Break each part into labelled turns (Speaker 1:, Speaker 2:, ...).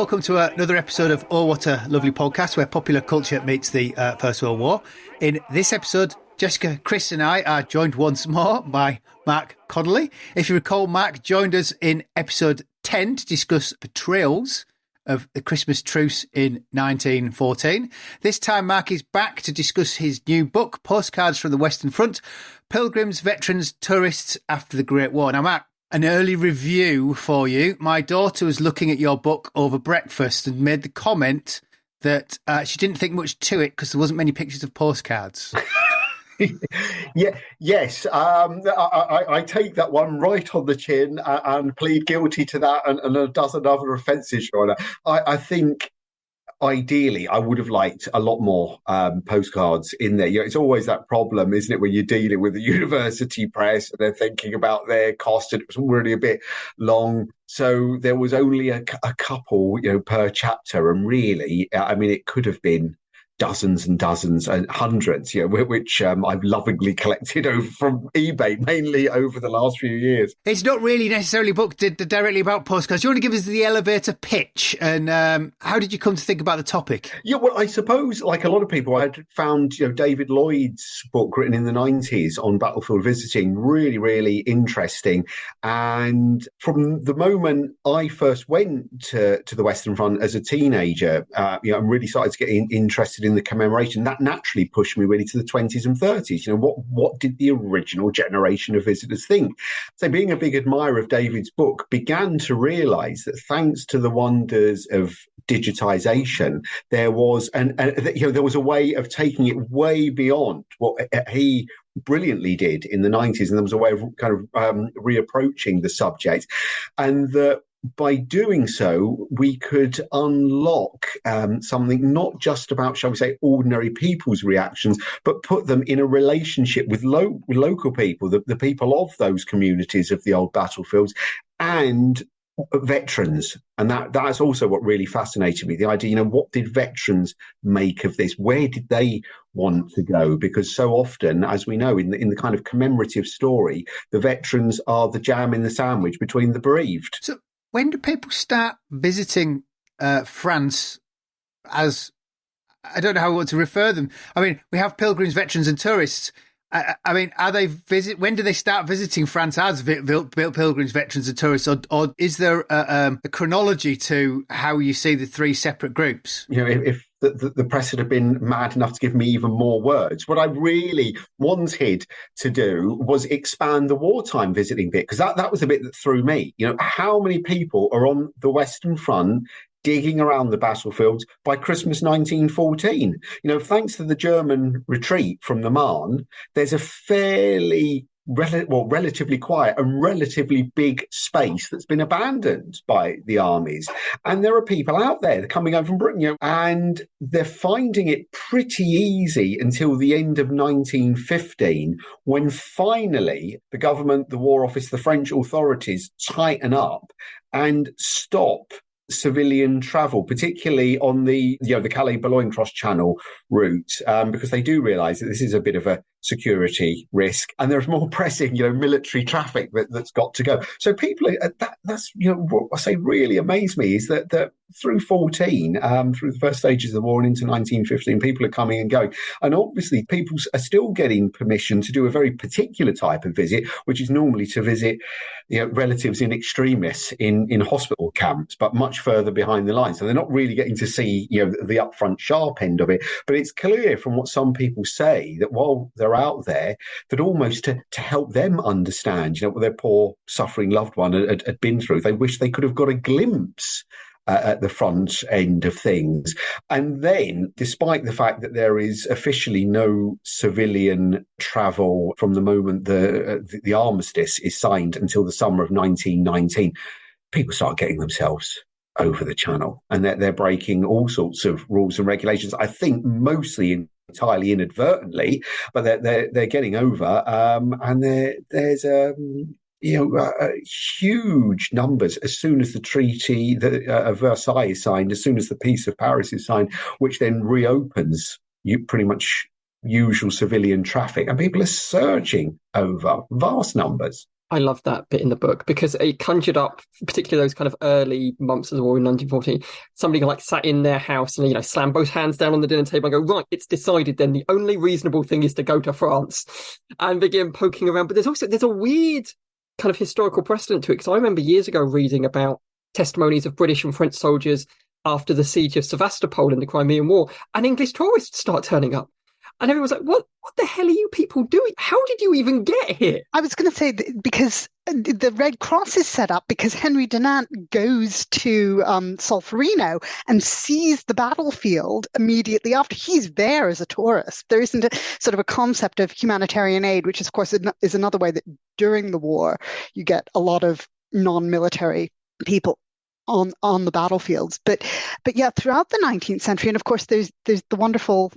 Speaker 1: welcome to another episode of Oh What a Lovely Podcast, where popular culture meets the First World War. In this episode, Jessica, Chris and I are joined once more by Mark Connelly. If you recall, Mark joined us in episode 10 to discuss betrayals of the Christmas truce in 1914. This time, Mark is back to discuss his new book, Postcards from the Western Front, Pilgrims, Veterans, Tourists After the Great War. Now, Mark, an early review for you. My daughter was looking at your book over breakfast and made the comment that she didn't think much to it because there wasn't many pictures of postcards.
Speaker 2: Yes. I take that one right on the chin and plead guilty to that and a dozen other offences, Your Honour. I think ideally I would have liked a lot more postcards in there. You know, it's always that problem, isn't it, when you're dealing with the university press and they're thinking about their cost, and it was already a bit long. So there was only a couple, per chapter, and really, I mean, it could have been dozens and dozens and hundreds, which I've lovingly collected over from eBay, mainly over the last few years.
Speaker 1: It's not really necessarily a book directly about postcards. Do you want to give us the elevator pitch, and how did you come to think about the topic?
Speaker 2: Yeah, well, I suppose, like a lot of people, I'd found David Lloyd's book written in the 90s on battlefield visiting really, really interesting. And from the moment I first went to the Western Front as a teenager, I really started to get interested in the commemoration. That naturally pushed me really to the 20s and 30s. What did the original generation of visitors think? So being a big admirer of David's book, began to realise that thanks to the wonders of digitisation, there was there was a way of taking it way beyond what he brilliantly did in the 90s, and there was a way of kind of reapproaching the subject, and that by doing so, we could unlock something not just about, shall we say, ordinary people's reactions, but put them in a relationship with local people, the people of those communities of the old battlefields, and veterans. And that's also what really fascinated me, the idea, what did veterans make of this? Where did they want to go? Because so often, as we know, in the kind of commemorative story, the veterans are the jam in the sandwich between the bereaved.
Speaker 1: So when do people start visiting France as, I don't know how we want to refer them. I mean, we have pilgrims, veterans and tourists. I mean, when do they start visiting France as pilgrims, veterans and tourists? Or is there a chronology to how you see the three separate groups?
Speaker 2: If the press had been mad enough to give me even more words, what I really wanted to do was expand the wartime visiting bit, because that was the bit that threw me. How many people are on the Western Front digging around the battlefields by Christmas 1914? Thanks to the German retreat from the Marne, there's a fairly relatively quiet and relatively big space that's been abandoned by the armies. And there are people out there coming over from Britain, and they're finding it pretty easy until the end of 1915, when finally the government, the War Office, the French authorities tighten up and stop civilian travel, particularly on the Calais-Boulogne cross-channel route, because they do realise that this is a bit of a security risk, and there's more pressing, military traffic that's got to go. So people, that's what I say really amazed me is that through 14, through the first stages of the war and into 1915, people are coming and going, and obviously people are still getting permission to do a very particular type of visit, which is normally to visit relatives in extremis in hospital camps, but much further behind the lines. So they're not really getting to see the upfront sharp end of it. But it's clear from what some people say that while they're out there, that almost to help them understand what their poor suffering loved one had been through, they wish they could have got a glimpse at the front end of things. And then, despite the fact that there is officially no civilian travel from the moment the armistice is signed until the summer of 1919, people start getting themselves over the channel, and they're breaking all sorts of rules and regulations. I think mostly entirely inadvertently, but they're getting over, and there's huge numbers as soon as the Treaty of Versailles is signed, as soon as the Peace of Paris is signed, which then reopens pretty much usual civilian traffic, and people are surging over, vast numbers.
Speaker 3: I love that bit in the book because it conjured up, particularly those kind of early months of the war in 1914, somebody like sat in their house and, slam both hands down on the dinner table and go, right, it's decided then the only reasonable thing is to go to France and begin poking around. But there's a weird kind of historical precedent to it. Because I remember years ago reading about testimonies of British and French soldiers after the siege of Sevastopol in the Crimean War, and English tourists start turning up. And everyone's like, what the hell are you people doing? How did you even get here?
Speaker 4: I was going to say because the Red Cross is set up because Henry Dunant goes to Solferino and sees the battlefield immediately after. He's there as a tourist. There isn't a sort of a concept of humanitarian aid, which is, of course, is another way that during the war you get a lot of non-military people on the battlefields. But yeah, throughout the 19th century, and of course there's the wonderful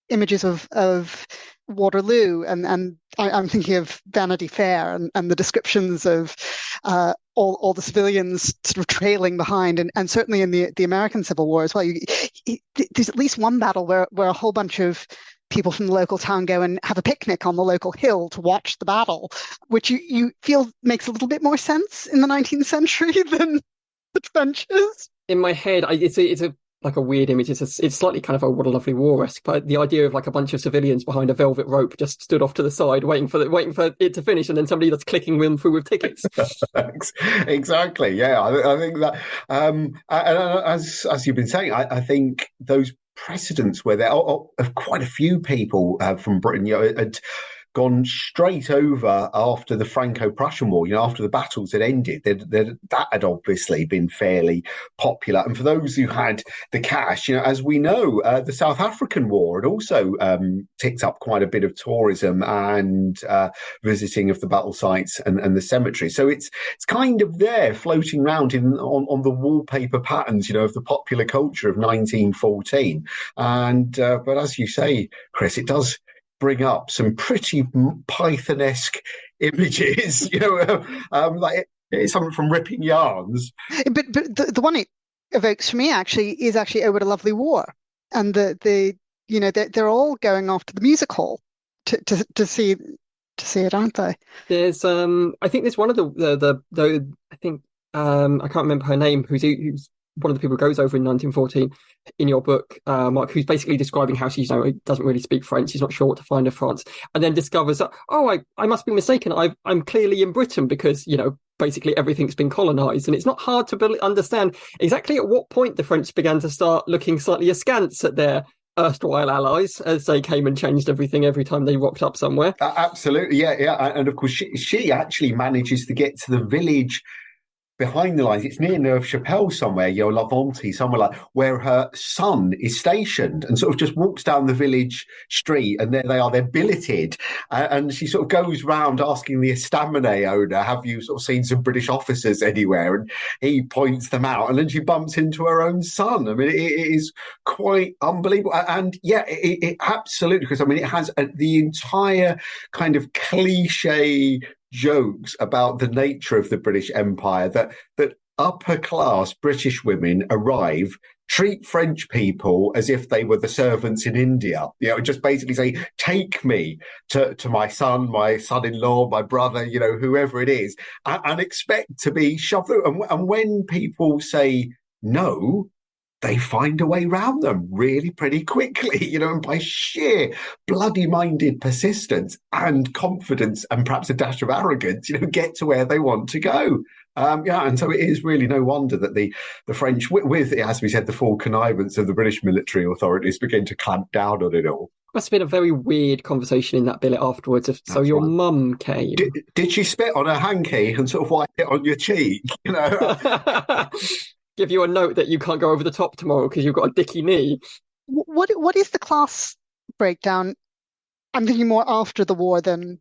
Speaker 4: images of Waterloo, and I'm thinking of Vanity Fair and the descriptions of all the civilians sort of trailing behind, and certainly in the American Civil War as well. There's at least one battle where a whole bunch of people from the local town go and have a picnic on the local hill to watch the battle, which you feel makes a little bit more sense in the 19th century than the trenches.
Speaker 3: In my head, it's a like a weird image. It's slightly kind of a What a Lovely War-esque, but the idea of like a bunch of civilians behind a velvet rope just stood off to the side, waiting for it to finish, and then somebody that's clicking them through with tickets.
Speaker 2: Exactly. Yeah, I think that. And as you've been saying, I think those precedents were there of quite a few people from Britain. Had gone straight over after the Franco-Prussian War, after the battles had ended. That had obviously been fairly popular. And for those who had the cash, as we know, the South African War had also ticked up quite a bit of tourism and visiting of the battle sites and the cemetery. So it's kind of there floating around on the wallpaper patterns, of the popular culture of 1914. And but as you say, Chris, it does bring up some pretty Python-esque images, like it's something from ripping yarns.
Speaker 4: But the one it evokes for me is actually Oh, What a Lovely War, and they're all going off to the music hall to see it, aren't they?
Speaker 3: There's I think there's one of the I think I can't remember her name, who's one of the people who goes over in 1914 in your book, Mark, who's basically describing how she doesn't really speak French. She's not sure what to find of France, and then discovers that, I must be mistaken. I'm clearly in Britain because, basically everything's been colonized. And it's not hard to understand exactly at what point the French began to start looking slightly askance at their erstwhile allies as they came and changed everything every time they rocked up somewhere.
Speaker 2: Absolutely. Yeah. And of course, she actually manages to get to the village behind the lines. It's near Neuve-Chapelle somewhere, La Ventie, somewhere like where her son is stationed, and sort of just walks down the village street, and there they are, they're billeted. And she sort of goes round asking the estaminet owner, have you sort of seen some British officers anywhere? And he points them out, and then she bumps into her own son. I mean, it is quite unbelievable. And yeah, it absolutely, because it has the entire kind of cliche jokes about the nature of the British Empire, that upper class British women arrive, treat French people as if they were the servants in India. Just basically say, take me to my son-in-law, my brother, whoever it is, and expect to be shoved through. And when people say no, they find a way round them really pretty quickly, and by sheer bloody-minded persistence and confidence and perhaps a dash of arrogance, get to where they want to go. And so it is really no wonder that the French, with, as we said, the full connivance of the British military authorities, begin to clamp down on it all.
Speaker 3: Must have been a very weird conversation in that billet afterwards. So your mum came.
Speaker 2: Did she spit on her hanky and sort of wipe it on your cheek?
Speaker 3: Give you a note that you can't go over the top tomorrow because you've got a dicky knee.
Speaker 4: What is the class breakdown? I'm thinking more after the war than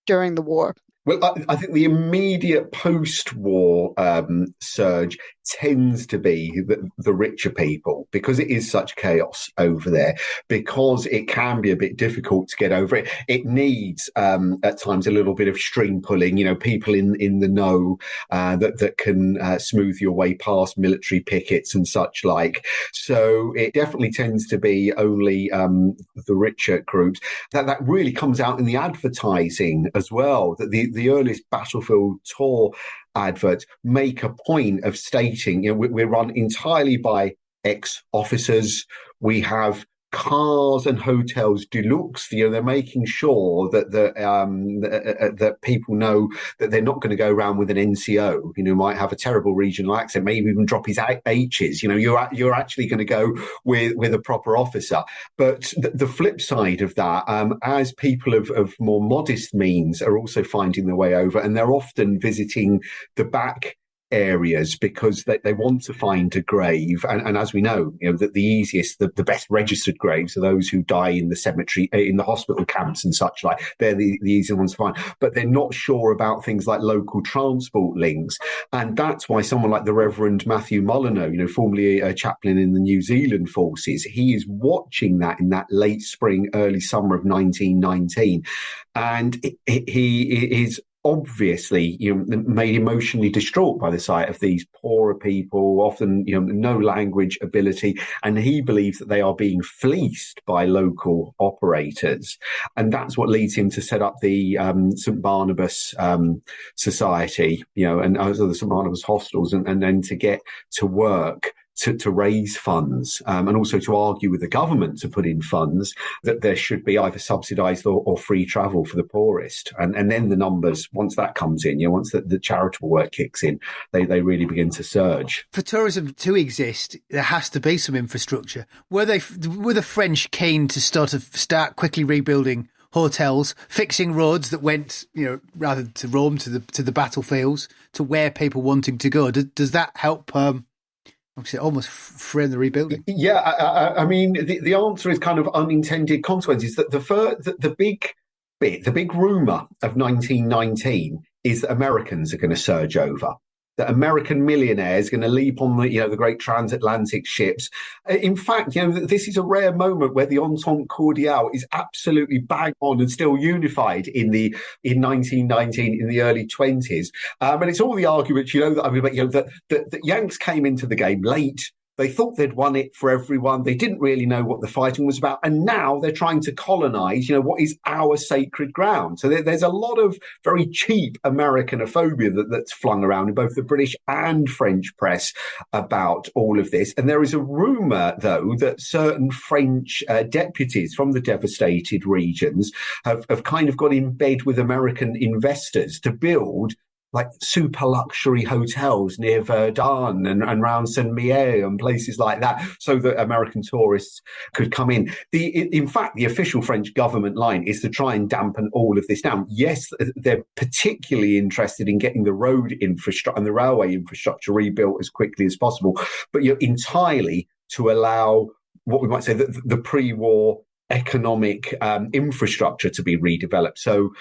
Speaker 4: during the war.
Speaker 2: Well, I think the immediate post-war surge tends to be the richer people, because it is such chaos over there, because it can be a bit difficult to get over it. It needs, at times, a little bit of string pulling, people in the know that can smooth your way past military pickets and such like. So it definitely tends to be only the richer groups. That really comes out in the advertising as well, that the the earliest battlefield tour adverts make a point of stating, we're run entirely by ex-officers. We have cars and hotels deluxe. They're making sure that that people know that they're not going to go around with an NCO, might have a terrible regional accent, maybe even drop his H's. You're actually going to go with a proper officer. But the flip side of that, as people of more modest means are also finding their way over, and they're often visiting the back areas because they want to find a grave, and as we know, that the easiest, the best registered graves are those who die in the cemetery, in the hospital camps and such like. They're the easier ones to find, but they're not sure about things like local transport links, and that's why someone like the Reverend Matthew Molyneux, formerly a chaplain in the New Zealand forces, he is watching that in that late spring, early summer of 1919, and he is obviously made emotionally distraught by the sight of these poorer people, often no language ability, and he believes that they are being fleeced by local operators, and that's what leads him to set up the St Barnabas Society, and also the St Barnabas hostels, and then to get to work to raise funds, and also to argue with the government to put in funds that there should be either subsidised or free travel for the poorest. And then the numbers, once that comes in, once the charitable work kicks in, they really begin to surge.
Speaker 1: For tourism to exist, there has to be some infrastructure. Were the French keen to start quickly rebuilding hotels, fixing roads that went, rather to Rome, to the battlefields, to where people wanting to go? Does that help? Almost frame the rebuilding.
Speaker 2: Yeah, I mean, the answer is kind of unintended consequences. That the big rumour of 1919 is that Americans are going to surge over. That American millionaires are going to leap on the great transatlantic ships. In fact, this is a rare moment where the Entente Cordiale is absolutely bang on and still unified in 1919, in the early 20s. And it's all the arguments, that Yanks came into the game late. They thought they'd won it for everyone. They didn't really know what the fighting was about. And now they're trying to colonize, what is our sacred ground. So there's a lot of very cheap Americanophobia that's flung around in both the British and French press about all of this. And there is a rumor, though, that certain French deputies from the devastated regions have kind of got in bed with American investors to build like super luxury hotels near Verdun and around Saint-Mihiel and places like that, so that American tourists could come in. In fact, the official French government line is to try and dampen all of this down. Yes, they're particularly interested in getting the road infrastructure and the railway infrastructure rebuilt as quickly as possible, but entirely to allow what we might say the pre-war economic infrastructure to be redeveloped. So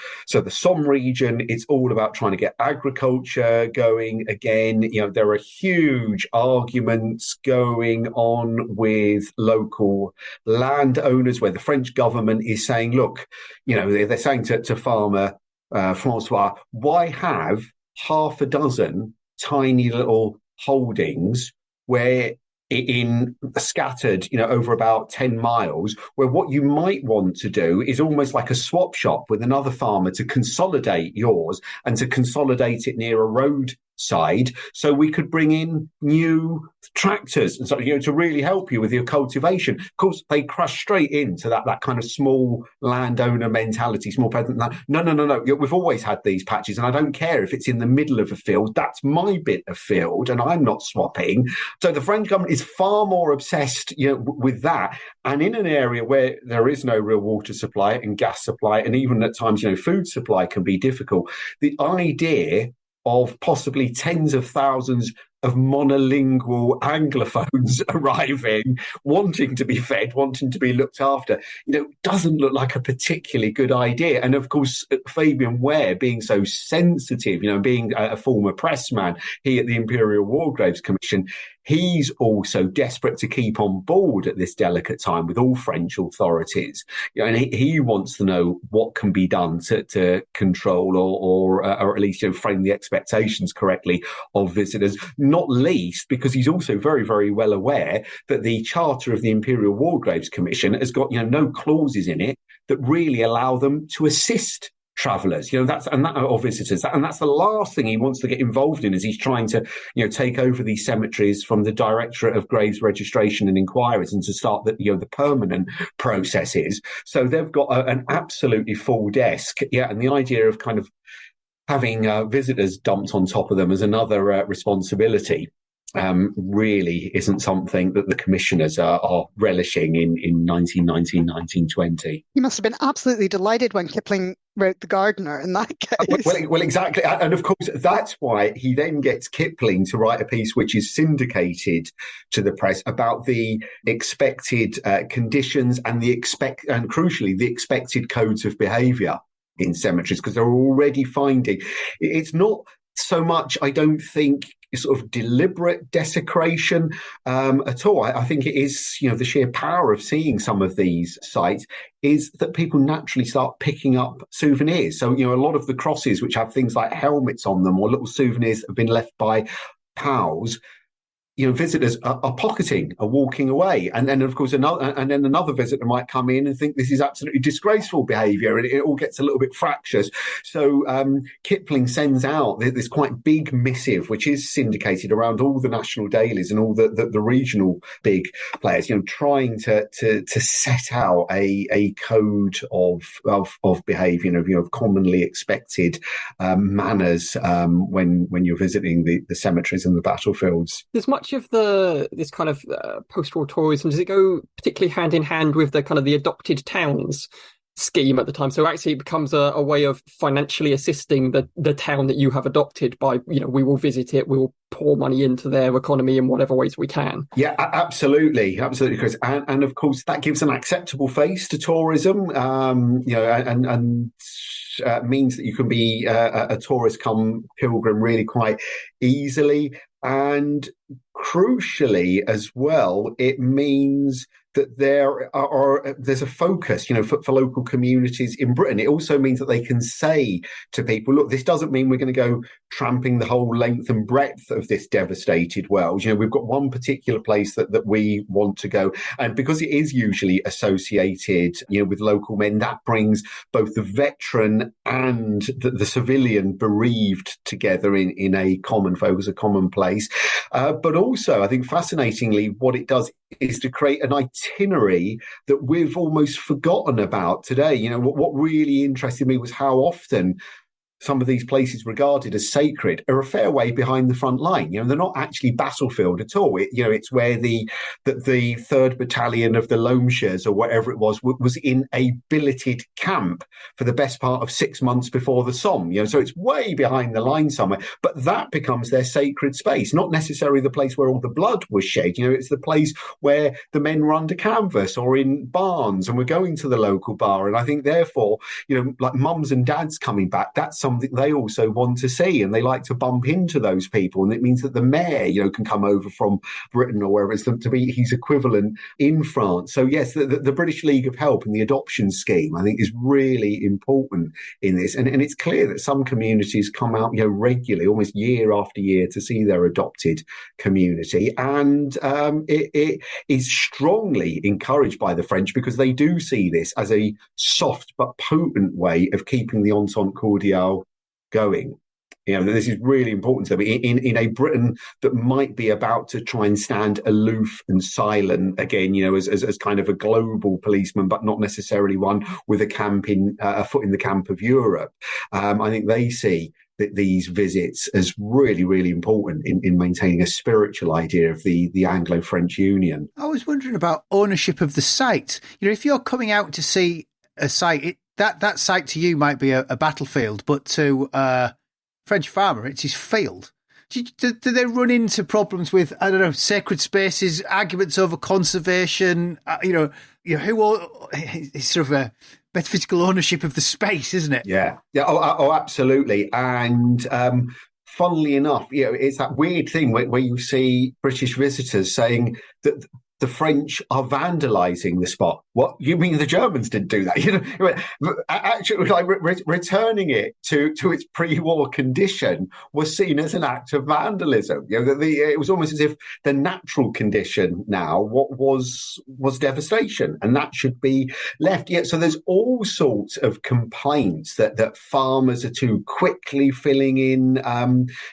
Speaker 2: the Somme region, it's all about trying to get agriculture going again. There are huge arguments going on with local landowners where the French government is saying, look, they're saying to farmer Francois, why have half a dozen tiny little holdings where in scattered, over about 10 miles, where what you might want to do is almost like a swap shop with another farmer to consolidate yours and to consolidate it near a roadside, so we could bring in new tractors and to really help you with your cultivation. Of course, they crush straight into that kind of small landowner mentality, small peasant. No. We've always had these patches, and I don't care if it's in the middle of a field. That's my bit of field, and I'm not swapping. So the French government is far more obsessed, with that. And in an area where there is no real water supply and gas supply, and even at times, food supply can be difficult, the idea of possibly tens of thousands of monolingual Anglophones arriving, wanting to be fed, wanting to be looked after, doesn't look like a particularly good idea. And of course, Fabian Ware, being so sensitive, being a former pressman, he at the Imperial War Graves Commission, he's also desperate to keep on board at this delicate time with all French authorities. And he wants to know what can be done to control or at least frame the expectations correctly of visitors. Not least because he's also very, very well aware that the Charter of the Imperial War Graves Commission has got no clauses in it that really allow them to assist travellers, or visitors, and that's the last thing he wants to get involved in as he's trying to, take over these cemeteries from the Directorate of Graves Registration and Inquiries and to start the permanent processes. So they've got an absolutely full desk, and the idea of kind of having visitors dumped on top of them as another responsibility really isn't something that the commissioners are relishing in 1919, 1920.
Speaker 4: He must have been absolutely delighted when Kipling wrote The Gardener in that case.
Speaker 2: Well, exactly. And of course, that's why he then gets Kipling to write a piece which is syndicated to the press about the expected conditions and and crucially, the expected codes of behaviour in cemeteries, because they're already finding it's not so much, I don't think, sort of deliberate desecration at all. I think it is, the sheer power of seeing some of these sites is that people naturally start picking up souvenirs. So, a lot of the crosses which have things like helmets on them or little souvenirs that have been left by pals, visitors are pocketing, are walking away. And then, of course, another visitor might come in and think this is absolutely disgraceful behaviour, and it all gets a little bit fractious. So Kipling sends out this quite big missive, which is syndicated around all the national dailies and all the regional big players, trying to set out a code of behaviour, of commonly expected manners when you're visiting the cemeteries and the battlefields.
Speaker 3: There's much of this kind of post-war tourism, does it go particularly hand in hand with the kind of the adopted towns scheme at the time? So actually it becomes a way of financially assisting the town that you have adopted by, we will visit it, we will pour money into their economy in whatever ways we can.
Speaker 2: Yeah, absolutely, Chris. And of course that gives an acceptable face to tourism, and means that you can be a tourist come pilgrim really quite easily. And crucially as well, it means that there's a focus, for local communities in Britain. It also means that they can say to people, look, this doesn't mean we're going to go tramping the whole length and breadth of this devastated world. We've got one particular place that we want to go. And because it is usually associated, with local men, that brings both the veteran and the civilian bereaved together in a common focus, a common place. But also, I think fascinatingly, what it does is to create an itinerary that we've almost forgotten about today. What really interested me was how often some of these places regarded as sacred are a fair way behind the front line. They're not actually battlefield at all. It's where the 3rd Battalion of the Loamshires or whatever it was in a billeted camp for the best part of 6 months before the Somme. So it's way behind the line somewhere, but that becomes their sacred space, not necessarily the place where all the blood was shed. It's the place where the men were under canvas or in barns and we're going to the local bar. And I think therefore, like mums and dads coming back, that's something they also want to see, and they like to bump into those people. And it means that the mayor, can come over from Britain or wherever it's to be his equivalent in France. So yes, the British League of Help and the adoption scheme, I think, is really important in this. And it's clear that some communities come out, regularly, almost year after year, to see their adopted community. And it is strongly encouraged by the French because they do see this as a soft but potent way of keeping the Entente Cordiale going. This is really important to me in a Britain that might be about to try and stand aloof and silent again, as kind of a global policeman, but not necessarily one with a foot in the camp of Europe. I think they see that these visits as really, really important in maintaining a spiritual idea of the Anglo-French Union.
Speaker 1: I was wondering about ownership of the site. If you're coming out to see a site, that site to you might be a battlefield, but to French farmer, it's his field. Do they run into problems with, I don't know, sacred spaces, arguments over conservation? It's sort of a metaphysical ownership of the space, isn't it?
Speaker 2: Yeah. Oh, absolutely. And funnily enough, it's that weird thing where you see British visitors saying that the French are vandalising the spot. What, you mean the Germans didn't do that? Actually, like returning it to its pre-war condition was seen as an act of vandalism. It was almost as if the natural condition now what was devastation, and that should be left. Yet, so there's all sorts of complaints that farmers are too quickly filling in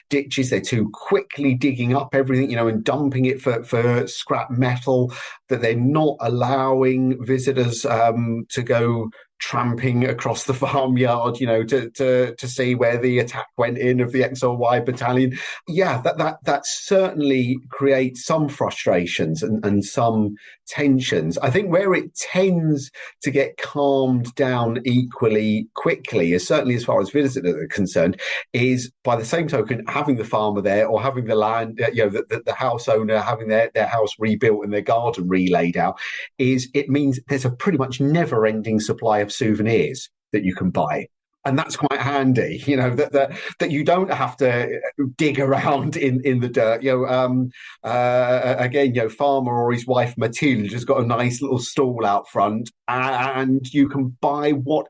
Speaker 2: ditches, they're too quickly digging up everything, and dumping it for scrap metal, that they're not allowing visitors to go tramping across the farmyard, to see where the attack went in of the X or Y battalion. Yeah, that certainly creates some frustrations and some tensions. I think where it tends to get calmed down equally quickly, is certainly as far as visitors are concerned, is by the same token having the farmer there, or having the land, the house owner having their house rebuilt and their garden relaid out, it means there's a pretty much never-ending supply of souvenirs that you can buy. And that's quite handy, that you don't have to dig around in the dirt. Again, Farmer or his wife Mathilde has got a nice little stall out front, and you can buy whatever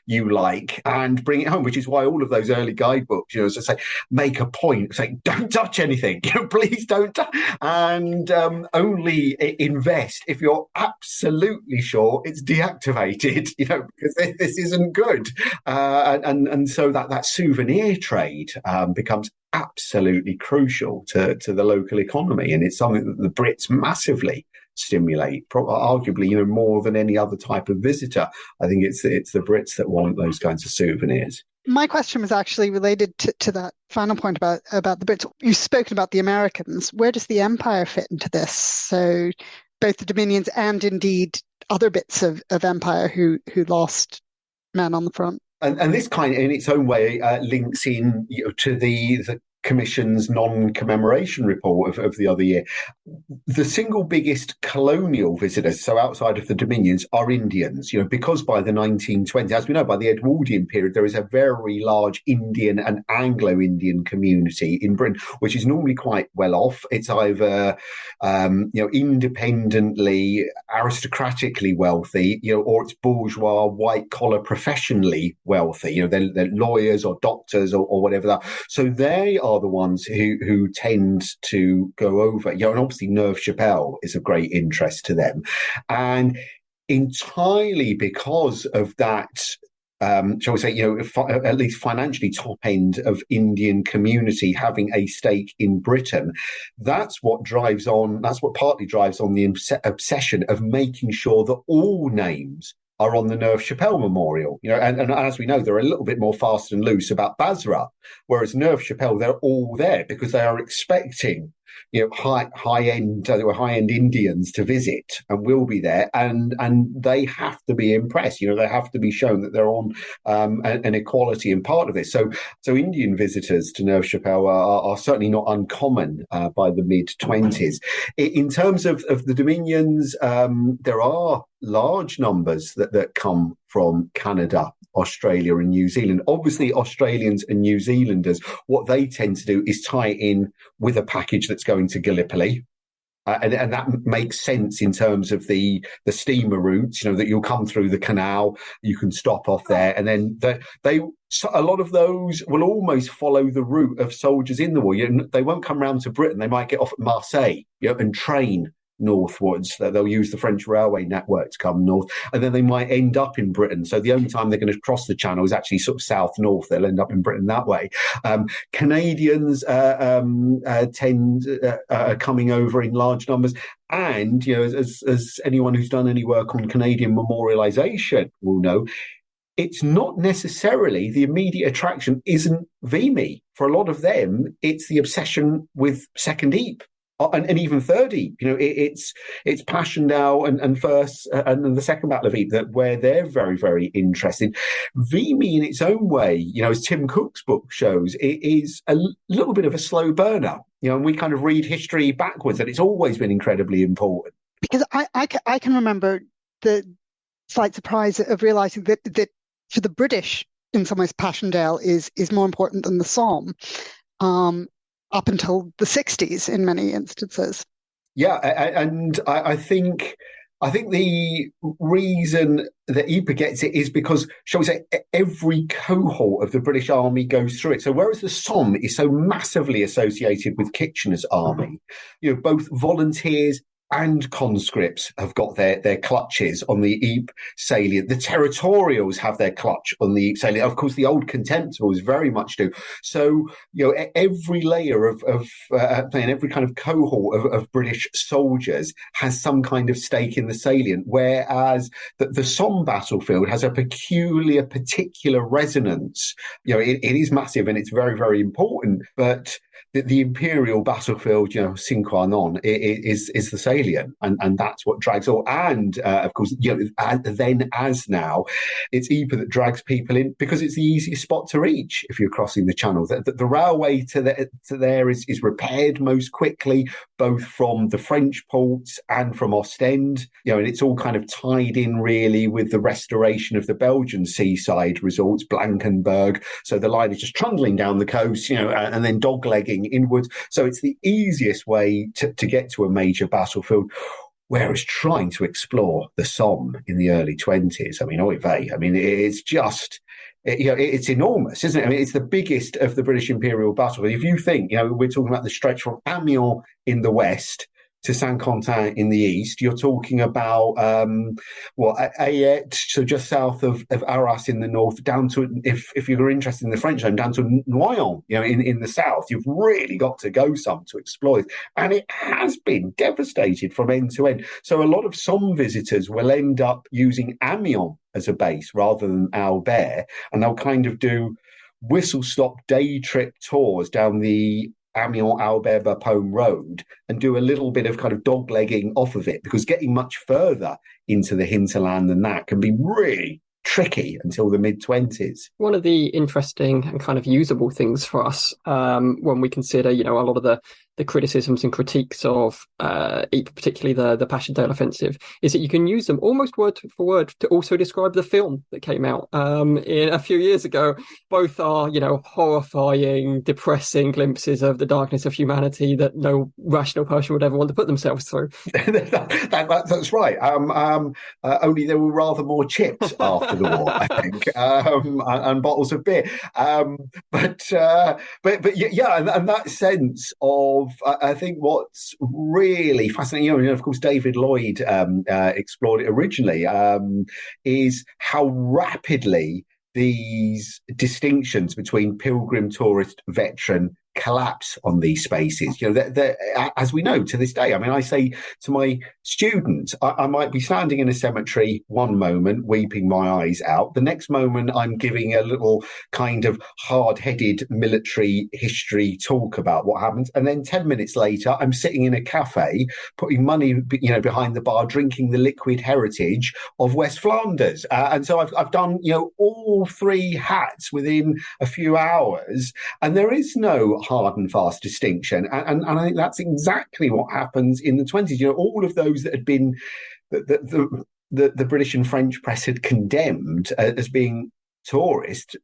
Speaker 2: you like and bring it home, which is why all of those early guidebooks, as I say, make a point saying, don't touch anything, please don't, and only invest if you're absolutely sure it's deactivated, because this isn't good. And so that souvenir trade becomes absolutely crucial to the local economy, and it's something that the Brits massively stimulate, arguably, more than any other type of visitor. I think it's the Brits that want those kinds of souvenirs.
Speaker 4: My question was actually related to that final point about the Brits. You've spoken about the Americans. Where does the Empire fit into this? So both the Dominions and indeed other bits of Empire who lost men on the front.
Speaker 2: And this kind, in its own way, links in to the Commission's non-commemoration report of the other year. The single biggest colonial visitors, so outside of the Dominions, are Indians, because by the 1920s, as we know, by the Edwardian period, there is a very large Indian and Anglo-Indian community in Britain, which is normally quite well off. It's either, independently, aristocratically wealthy, or it's bourgeois, white-collar, professionally wealthy. They're lawyers or doctors or whatever that. So they are the ones who tend to go over, and obviously Neuve-Chapelle is of great interest to them, and entirely because of that, shall we say, at least financially top end of Indian community having a stake in Britain. That's what partly drives on the obsession of making sure that all names are on the Neuve-Chapelle Memorial, and as we know, they're a little bit more fast and loose about Basra, whereas Neuve-Chapelle, they're all there because they are expecting, high-end Indians to visit and will be there, and they have to be impressed. They have to be shown that they're on an equality and part of this. So Indian visitors to Neuve-Chapelle are certainly not uncommon by the mid-20s. In terms of the Dominions, there are large numbers that come from Canada, Australia and New Zealand. Obviously, Australians and New Zealanders, what they tend to do is tie in with a package that's going to Gallipoli. And that makes sense in terms of the steamer routes, that you'll come through the canal, you can stop off there. And then a lot of those will almost follow the route of soldiers in the war. They won't come round to Britain. They might get off at Marseille, and train northwards. They'll use the French railway network to come north, and then they might end up in Britain. So the only time they're going to cross the channel is actually sort of south-north. They'll end up in Britain that way. Canadians tend coming over in large numbers. And, as anyone who's done any work on Canadian memorialisation will know, it's not necessarily the immediate attraction isn't Vimy. For a lot of them, it's the obsession with Second Ypres. And even Third Ypres, it's Passchendaele and first and then the Second Battle of Ypres where they're very, very interested. Vimy, in its own way, as Tim Cook's book shows, it is a little bit of a slow burner. And we kind of read history backwards, and it's always been incredibly important.
Speaker 4: Because I can remember the slight surprise of realizing that for the British, in some ways, Passchendaele is more important than the Somme. Up until the 60s in many instances.
Speaker 2: Yeah, and I think I think the reason that Ypres gets it is because, shall we say, every cohort of the British Army goes through it. So whereas the Somme is so massively associated with Kitchener's army, both volunteers and conscripts have got their clutches on the Ypres salient. The territorials have their clutch on the Ypres salient. Of course, the old contemptibles very much do. So, every layer of every kind of cohort of British soldiers has some kind of stake in the salient, whereas the Somme battlefield has a particular resonance. It is massive and it's very, very important, but the imperial battlefield, sine qua non, is the salient, and that's what drags all. And of course, then as now, it's Ypres that drags people in because it's the easiest spot to reach if you're crossing the Channel. The railway to there is repaired most quickly, both from the French ports and from Ostend. And it's all kind of tied in really with the restoration of the Belgian seaside resorts, Blankenberg. So the line is just trundling down the coast, and then doglegging inwards. So it's the easiest way to get to a major battlefield. Whereas trying to explore the Somme in the early 20s, oy vey, it's just, it's enormous, isn't it? It's the biggest of the British Imperial battlefield. If you think, we're talking about the stretch from Amiens in the west to Saint-Quentin in the east, you're talking about Ayette, so just south of Arras in the north, down to, if you're interested in the French zone, down to Noyon, in the south. You've really got to go some to explore it. And it has been devastated from end to end. So a lot of Somme visitors will end up using Amiens as a base rather than Albert, and they'll kind of do whistle-stop day trip tours down the Amiens, Albert, Bapaume road and do a little bit of kind of doglegging off of it, because getting much further into the hinterland than that can be really tricky until the mid-20s.
Speaker 3: One of the interesting and kind of usable things for us when we consider, a lot of the criticisms and critiques of Ypres, particularly the Passchendaele offensive, is that you can use them almost word for word to also describe the film that came out in a few years ago. Both are, horrifying, depressing glimpses of the darkness of humanity that no rational person would ever want to put themselves through.
Speaker 2: That's right. Only there were rather more chips after the war, I think, and bottles of beer. But yeah, and that sense of, I think what's really fascinating, of course, David Lloyd explored it originally, is how rapidly these distinctions between pilgrim, tourist, veteran collapse on these spaces. They're, as we know to this day, I say to my students, I might be standing in a cemetery one moment, weeping my eyes out. The next moment, I'm giving a little kind of hard-headed military history talk about what happens. And then 10 minutes later, I'm sitting in a cafe, putting money, behind the bar, drinking the liquid heritage of West Flanders. And so I've done, all three hats within a few hours, and there is no hard and fast distinction. And I think that's exactly what happens in the 20s. All of those that had been the British and French press had condemned as being tourist,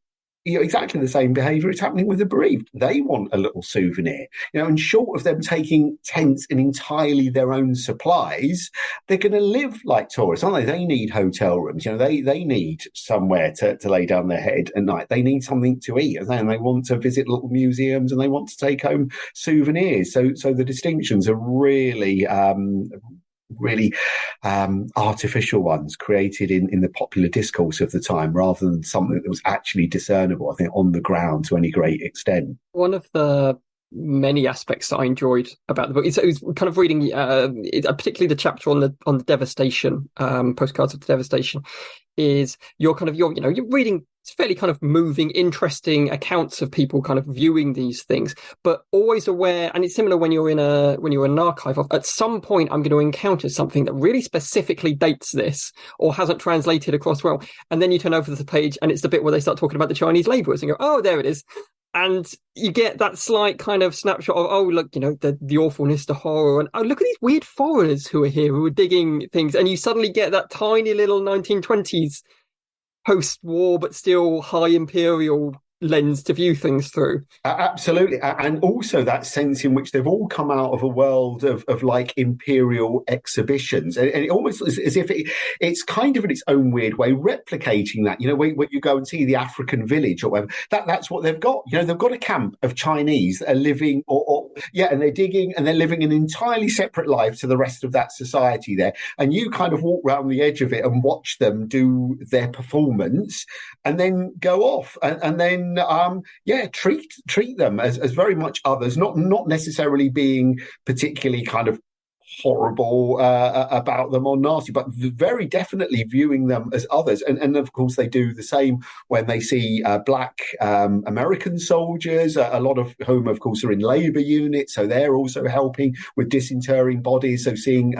Speaker 2: exactly the same behaviour is happening with the bereaved. They want a little souvenir, and short of them taking tents and entirely their own supplies, they're going to live like tourists, aren't they? They need hotel rooms, they need somewhere to lay down their head at night. They need something to eat, and they want to visit little museums, and they want to take home souvenirs. So the distinctions are really artificial ones created in the popular discourse of the time, rather than something that was actually discernible, I think, on the ground to any great extent.
Speaker 3: One of the many aspects that I enjoyed about the book is kind of reading, particularly the chapter on the devastation, postcards of the devastation, is you're reading fairly kind of moving, interesting accounts of people kind of viewing these things, but always aware. And it's similar when you're in an archive of, at some point I'm going to encounter something that really specifically dates this or hasn't translated across well. And then you turn over the page and it's the bit where they start talking about the Chinese labourers and go, oh, there it is. And you get that slight kind of snapshot of, oh, look, the awfulness, the horror, and oh, look at these weird foreigners who are here, who are digging things. And you suddenly get that tiny little 1920s post-war, but still high imperial lens to view things through.
Speaker 2: Absolutely. And also that sense in which they've all come out of a world of like imperial exhibitions. And it almost is as if it's kind of in its own weird way replicating that, when you go and see the African village or whatever, that's what they've got. They've got a camp of Chinese that are living and they're digging and they're living an entirely separate life to the rest of that society there. And you kind of walk around the edge of it and watch them do their performance and then go off and then treat them as very much others, not necessarily being particularly kind of horrible about them or nasty, but very definitely viewing them as others. And of course, they do the same when they see black American soldiers, a lot of whom, of course, are in labour units. So they're also helping with disinterring bodies. So seeing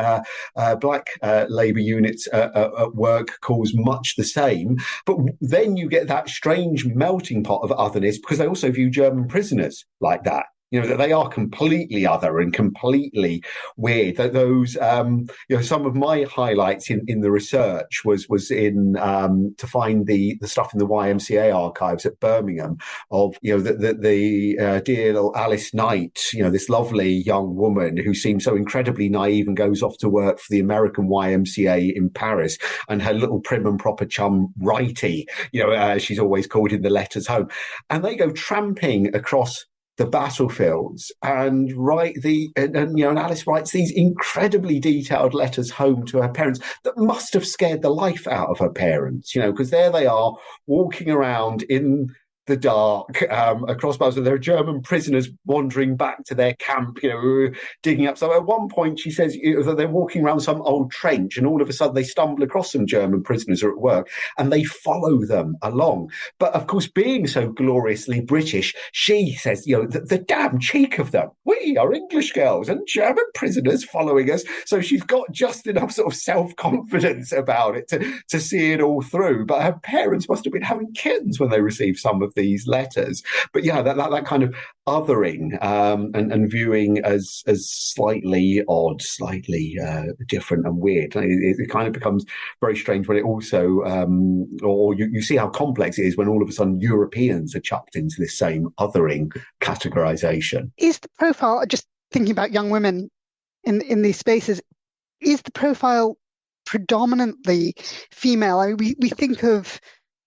Speaker 2: black labour units at work cause much the same. But then you get that strange melting pot of otherness because they also view German prisoners like that. That they are completely other and completely weird. That those, some of my highlights in the research was in to find the stuff in the YMCA archives at Birmingham of the dear little Alice Knight, this lovely young woman who seems so incredibly naive and goes off to work for the American YMCA in Paris, and her little prim and proper chum Righty, she's always called in the letters home, and they go tramping across the battlefields and Alice writes these incredibly detailed letters home to her parents that must have scared the life out of her parents, because there they are walking around in the dark across battlefields. There are German prisoners wandering back to their camp, digging up. So at one point she says that they're walking around some old trench and all of a sudden they stumble across some German prisoners who are at work and they follow them along. But of course, being so gloriously British, she says, the damn cheek of them. We are English girls and German prisoners following us. So she's got just enough sort of self-confidence about it to see it all through. But her parents must have been having kittens when they received some of these letters. But yeah, that kind of othering and viewing as slightly odd, slightly different and weird. It kind of becomes very strange when it also, or you see how complex it is when all of a sudden Europeans are chucked into this same othering categorization.
Speaker 4: Is the profile, just thinking about young women in these spaces, is the profile predominantly female? I mean, we think of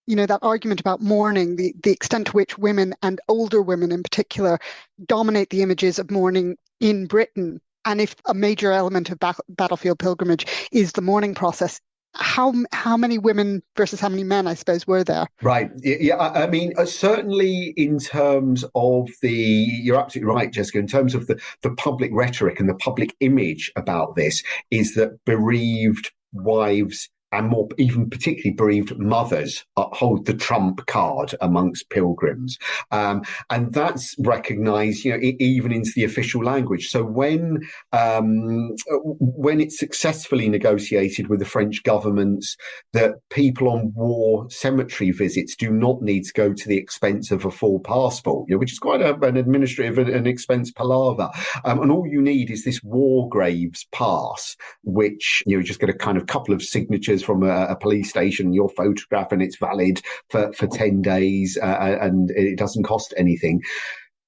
Speaker 4: that argument about mourning, the extent to which women and older women in particular dominate the images of mourning in Britain. And if a major element of battlefield pilgrimage is the mourning process, how many women versus how many men, I suppose, were there?
Speaker 2: Right. Yeah. I mean, certainly in terms of you're absolutely right, Jessica, in terms of the public rhetoric and the public image about this is that bereaved wives and more even particularly bereaved mothers hold the trump card amongst pilgrims. And that's recognised, even into the official language. So when it's successfully negotiated with the French governments that people on war cemetery visits do not need to go to the expense of a full passport, which is quite an administrative and expense palaver. And all you need is this war graves pass, which you just get a kind of couple of signatures from a police station, your photograph, and it's valid for 10 days and it doesn't cost anything.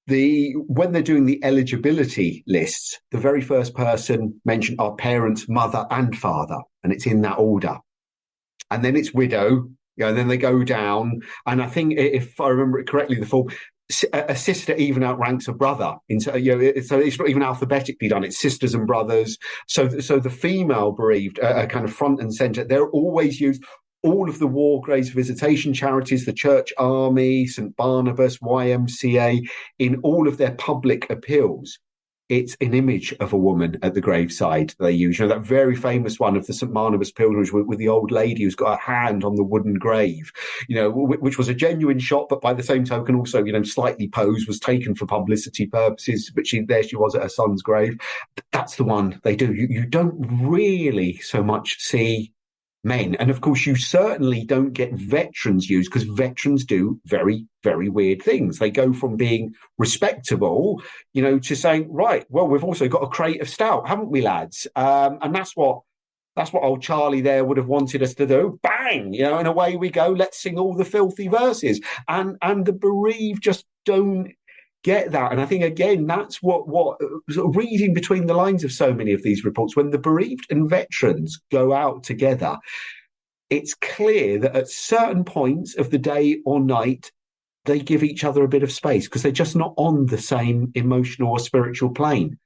Speaker 2: When they're doing the eligibility lists, the very first person mentioned are parents, mother and father, and it's in that order. And then it's widow, and then they go down. And I think, if I remember it correctly, the full a sister even outranks a brother. So it's not even alphabetically done. It's sisters and brothers. So the female bereaved are kind of front and centre. They're always used. All of the war graves visitation charities, the Church Army, St Barnabas, YMCA, in all of their public appeals, it's an image of a woman at the graveside they use. That very famous one of the St Barnabas pilgrimage with the old lady who's got her hand on the wooden grave, which was a genuine shot, but by the same token also, slightly posed, was taken for publicity purposes. But there she was at her son's grave. That's the one they do. You don't really so much see men. And of course, you certainly don't get veterans used, because veterans do very, very weird things. They go from being respectable, to saying, right, well, we've also got a crate of stout, haven't we, lads? And that's what That's what old Charlie there would have wanted us to do. Bang, and away we go. Let's sing all the filthy verses. And the bereaved just don't get that. And I think, again, that's what sort of reading between the lines of so many of these reports, when the bereaved and veterans go out together, it's clear that at certain points of the day or night, they give each other a bit of space because they're just not on the same emotional or spiritual plane.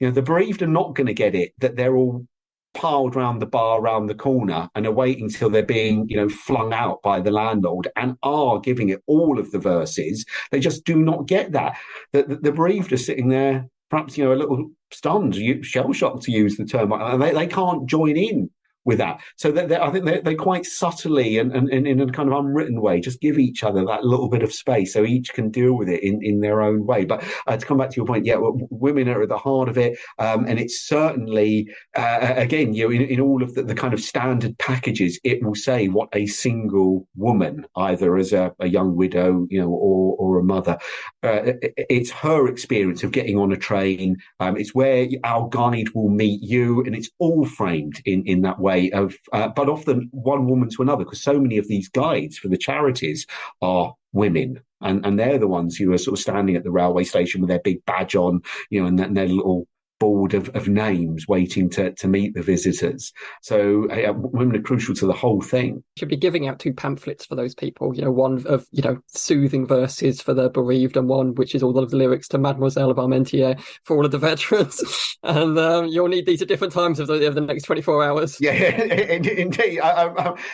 Speaker 2: The bereaved are not going to get it that they're all piled round the bar round the corner and are waiting till they're being, flung out by the landlord and are giving it all of the verses. They just do not get that. The bereaved are sitting there, perhaps, a little stunned, shell-shocked to use the term, and they can't join in with that. So I think they quite subtly and in a kind of unwritten way just give each other that little bit of space so each can deal with it in their own way. But to come back to your point, women are at the heart of it, and it's certainly, again, in all of the kind of standard packages, it will say what a single woman, either as a young widow, or a mother, it's her experience of getting on a train. It's where our guide will meet you, and it's all framed in that way. But often one woman to another, because so many of these guides for the charities are women, and they're the ones who are sort of standing at the railway station with their big badge on, and their little board of names waiting to meet the visitors. So women are crucial to the whole thing.
Speaker 3: Should be giving out 2 pamphlets for those people, one of, soothing verses for the bereaved and one which is all of the lyrics to Mademoiselle of Armentières for all of the veterans. And you'll need these at different times of the next 24 hours.
Speaker 2: Yeah, indeed.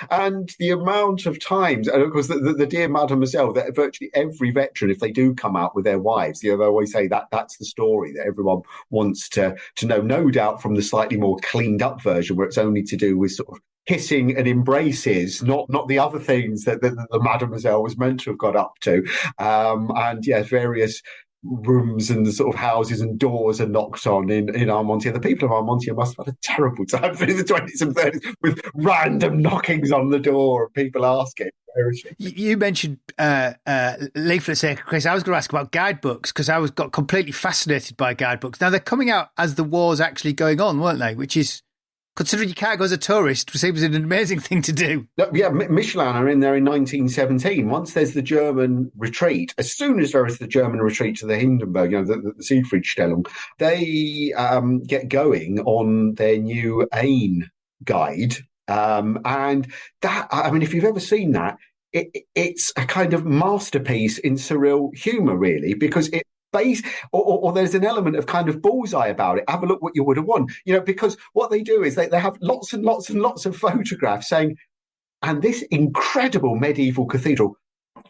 Speaker 2: And the amount of times, and of course the dear Mademoiselle, that virtually every veteran, if they do come out with their wives, they always say that's the story that everyone wants to know, no doubt from the slightly more cleaned up version where it's only to do with sort of kissing and embraces, not the other things that the Mademoiselle was meant to have got up to. And various rooms and the sort of houses and doors are knocked on in Armentières. The people of Armentières must have had a terrible time through the 20s and 30s with random knockings on the door and people asking, where is she?
Speaker 1: You mentioned leaflets there, Chris. I was going to ask about guidebooks because I got completely fascinated by guidebooks. Now, they're coming out as the war's actually going on, weren't they? Which is, considering you can't go as a tourist, seems an amazing thing to do.
Speaker 2: Yeah, Michelin are in there in 1917. Once there's the German retreat, as soon as there is the German retreat to the Hindenburg, the Siegfriedstellung, they get going on their new Ain guide. And that, if you've ever seen that, it's a kind of masterpiece in surreal humour, really, because it or there's an element of kind of bullseye about it. Have a look what you would have won, because what they do is they have lots and lots and lots of photographs saying, and this incredible medieval cathedral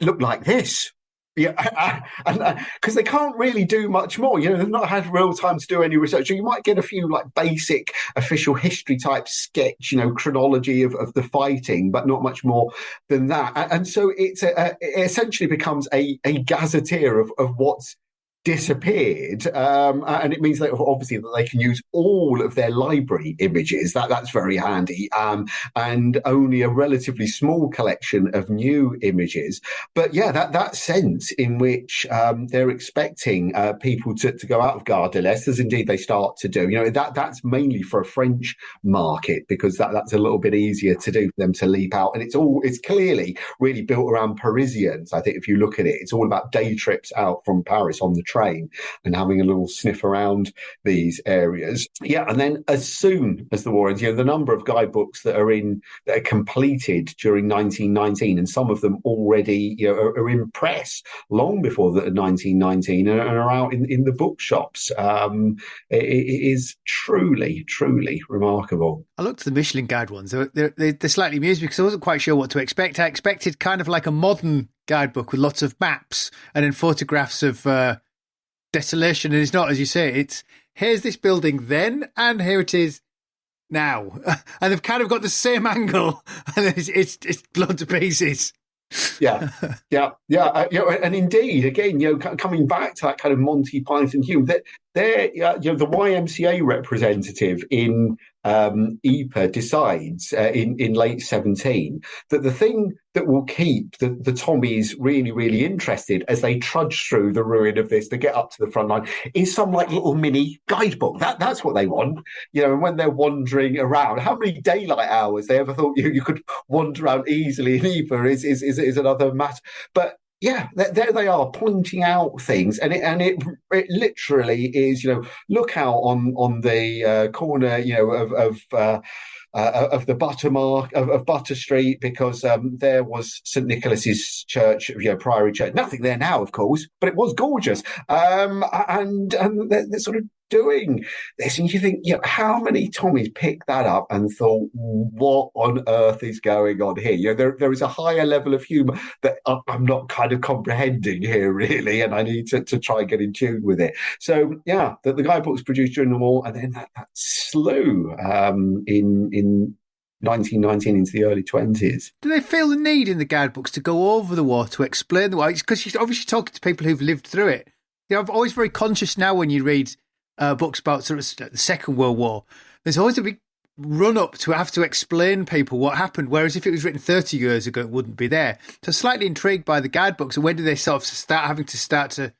Speaker 2: looked like this. Yeah, and because they can't really do much more, they've not had real time to do any research. So you might get a few like basic official history type sketch, chronology of the fighting, but not much more than that. And so it essentially becomes a gazetteer of what's disappeared, and it means that obviously that they can use all of their library images. That's very handy, and only a relatively small collection of new images. But yeah, that sense in which they're expecting people to go out of Gare de l'Est, as indeed they start to do. That's mainly for a French market because that's a little bit easier to do for them to leap out, and it's clearly really built around Parisians. I think if you look at it, it's all about day trips out from Paris on the train and having a little sniff around these areas. Yeah, and then as soon as the war ends, the number of guidebooks that are completed during 1919, and some of them already are in press long before the 1919 and are out in the bookshops. It is truly, truly remarkable.
Speaker 1: I looked at the Michelin Guide ones. They're slightly amused because I wasn't quite sure what to expect. I expected kind of like a modern guidebook with lots of maps and then photographs of desolation, and it's not, as you say, it's here's this building then and here it is now, and they've kind of got the same angle, and it's blown to pieces.
Speaker 2: Yeah. And indeed, again, coming back to that kind of Monty Python humour, that the YMCA representative in EPA decides in late 17 that the thing that will keep the Tommies really, really interested as they trudge through the ruin of this to get up to the front line is some like little mini guidebook. That's what they want. And when they're wandering around, how many daylight hours they ever thought you could wander around easily in EPA is another matter. But yeah, there they are pointing out things, and it literally is, look out on the corner, of the Buttermark of Butter Street, because there was St Nicholas's Church, Priory Church. Nothing there now, of course, but it was gorgeous. And they're sort of doing this, and you think, how many Tommies picked that up and thought, what on earth is going on here? There is a higher level of humour that I'm not kind of comprehending here, really, and I need to try and get in tune with it. So, yeah, the guidebook was produced during the war, and then that slew in 1919 into the early 20s.
Speaker 1: Do they feel the need in the guidebooks to go over the war, to explain the war? Because you're obviously talking to people who've lived through it. I'm always very conscious now when you read books about sort of the Second World War, there's always a big run up to have to explain people what happened, whereas if it was written 30 years ago, it wouldn't be there. So slightly intrigued by the guidebooks, and when do they sort of start to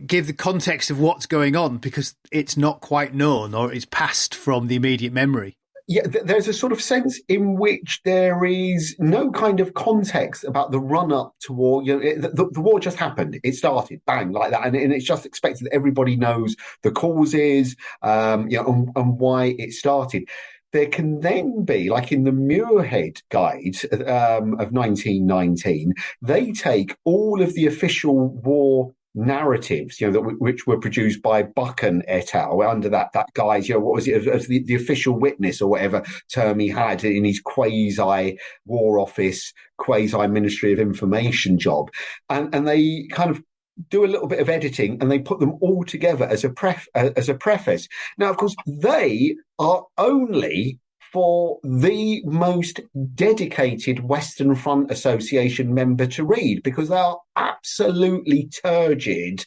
Speaker 1: give the context of what's going on, because it's not quite known, or it's passed from the immediate memory?
Speaker 2: Yeah, there's a sort of sense in which there is no kind of context about the run-up to war. The war just happened. It started, bang, like that. And it's just expected that everybody knows the causes, and why it started. There can then be, like in the Muirhead Guide of 1919, they take all of the official war narratives, which were produced by Buchan et al. Under that guise, what was it, as the official witness or whatever term he had in his quasi War Office, quasi Ministry of Information job, and they kind of do a little bit of editing and they put them all together as a preface. Now, of course, they are only for the most dedicated Western Front Association member to read, because they are absolutely turgid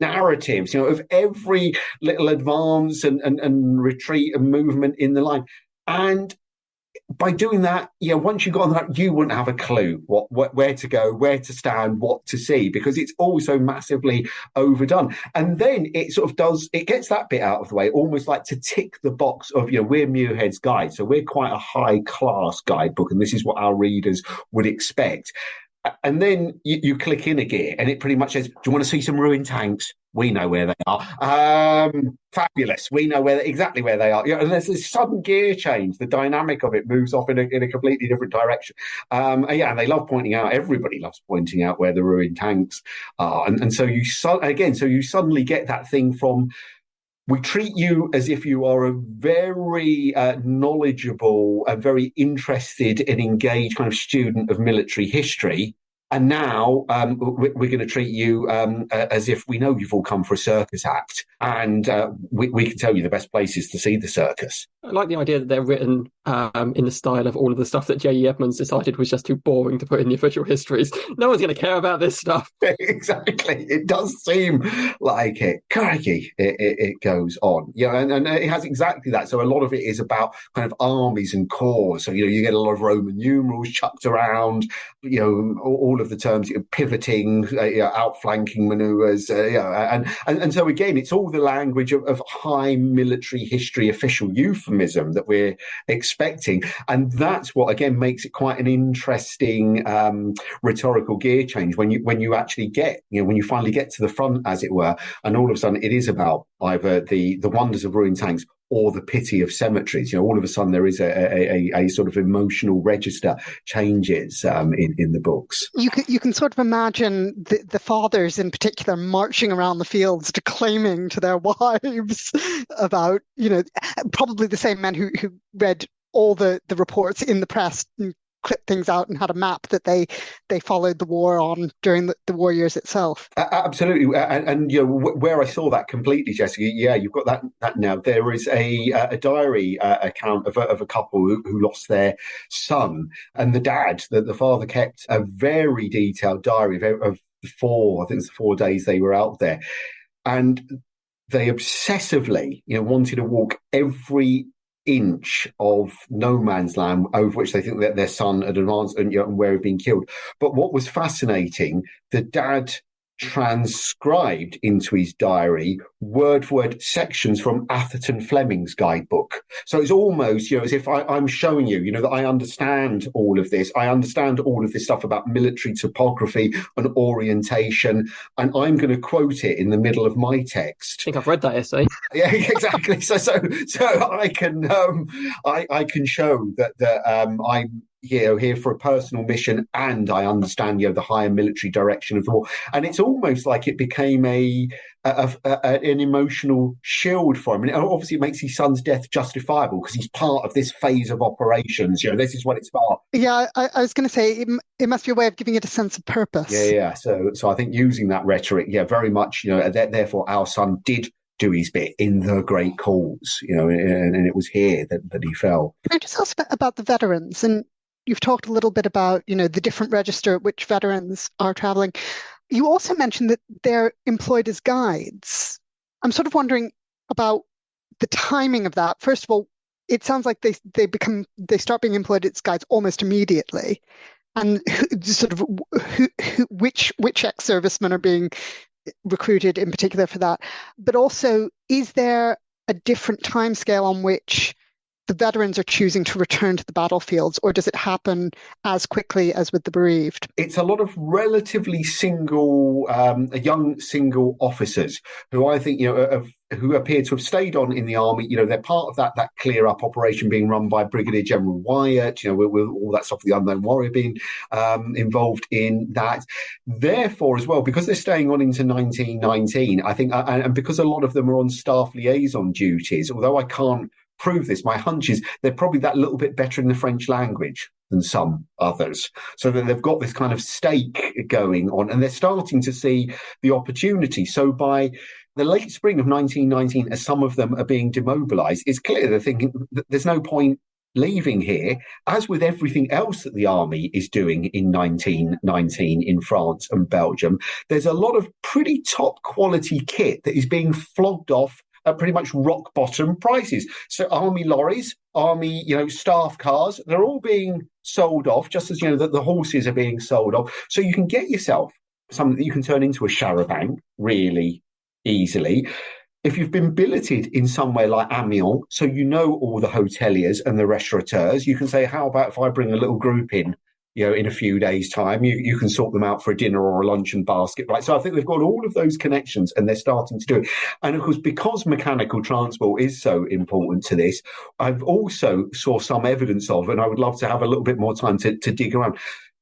Speaker 2: narratives, of every little advance and retreat and movement in the line. And by doing that, once you got on that, you wouldn't have a clue where to go, where to stand, what to see, because it's all so massively overdone. And then it sort of gets that bit out of the way, almost like to tick the box of, we're Muirhead's Guide, so we're quite a high class guidebook, and this is what our readers would expect. And then you click in a gear, and it pretty much says, do you want to see some ruined tanks? We know where they are. Fabulous. We know exactly where they are. And there's this sudden gear change. The dynamic of it moves off in a completely different direction. And they love pointing out. Everybody loves pointing out where the ruined tanks are. And so you suddenly get that thing from, we treat you as if you are a very knowledgeable and very interested and engaged kind of student of military history. And now we're going to treat you as if we know you've all come for a circus act, and we can tell you the best places to see the circus.
Speaker 3: I like the idea that they're written in the style of all of the stuff that J.E. Edmonds decided was just too boring to put in the official histories. No one's going to care about this stuff.
Speaker 2: Exactly. It does seem like it. Crikey, it goes on. And it has exactly that. So a lot of it is about kind of armies and corps. So, you get a lot of Roman numerals chucked around, all of the terms, pivoting, outflanking manoeuvres, and so again, it's all the language of high military history official euphemism that we're expecting, and that's what again makes it quite an interesting rhetorical gear change when you actually get, when you finally get to the front, as it were, and all of a sudden it is about either the wonders of ruined tanks or the pity of cemeteries. All of a sudden there is a sort of emotional register changes in the books.
Speaker 4: You can sort of imagine the fathers in particular marching around the fields declaiming to their wives about, probably the same men who read all the reports in the press and clipped things out and had a map that they followed the war on during the war years itself.
Speaker 2: Absolutely, and where I saw that completely, Jessica. Yeah, you've got that now. There is a diary account of a couple who lost their son, and the father kept a very detailed diary of 4 days they were out there, and they obsessively, wanted to walk every inch of no man's land over which they think that their son had advanced and where he'd been killed. But what was fascinating, the dad transcribed into his diary word for word sections from Atherton Fleming's guidebook. So it's almost, as if I'm showing you, that I understand all of this. I understand all of this stuff about military topography and orientation, and I'm going to quote it in the middle of my text.
Speaker 3: I think I've read that essay.
Speaker 2: Yeah, exactly. So I can I can show that I'm here for a personal mission, and I understand the higher military direction of the war. And it's almost like it became an emotional shield for him. And obviously, it makes his son's death justifiable because he's part of this phase of operations. This is what it's about.
Speaker 4: Yeah, I was going to say it must be a way of giving it a sense of purpose.
Speaker 2: Yeah. So I think using that rhetoric, very much, therefore our son did do his bit in the great cause, and it was here that he fell.
Speaker 4: Can I just ask about the veterans? And you've talked a little bit about, the different register at which veterans are traveling. You also mentioned that they're employed as guides. I'm sort of wondering about the timing of that. First of all, it sounds like they start being employed as guides almost immediately. And which ex-servicemen are being recruited in particular for that. But also, is there a different timescale on which the veterans are choosing to return to the battlefields, or does it happen as quickly as with the bereaved?
Speaker 2: It's a lot of relatively young single officers who I think, who appear to have stayed on in the army. They're part of that clear up operation being run by Brigadier General Wyatt, with all that stuff, the unknown warrior being involved in that. Therefore, as well, because they're staying on into 1919, I think, and because a lot of them are on staff liaison duties, although I can't prove this, my hunch is they're probably that little bit better in the French language than some others, so that they've got this kind of stake going on, and they're starting to see the opportunity. So by the late spring of 1919, as some of them are being demobilized, it's clear they're thinking that there's no point leaving here. As with everything else that the army is doing in 1919 in France and Belgium, there's a lot of pretty top quality kit that is being flogged off at pretty much rock bottom prices. So army lorries, army, staff cars, they're all being sold off, just as, the horses are being sold off. So you can get yourself something that you can turn into a charabanc really easily. If you've been billeted in somewhere like Amiens, so all the hoteliers and the restaurateurs, you can say, how about if I bring a little group in in a few days' time, you can sort them out for a dinner or a luncheon basket, right? So I think they've got all of those connections and they're starting to do it. And of course, because mechanical transport is so important to this, I've also saw some evidence of, and I would love to have a little bit more time to dig around.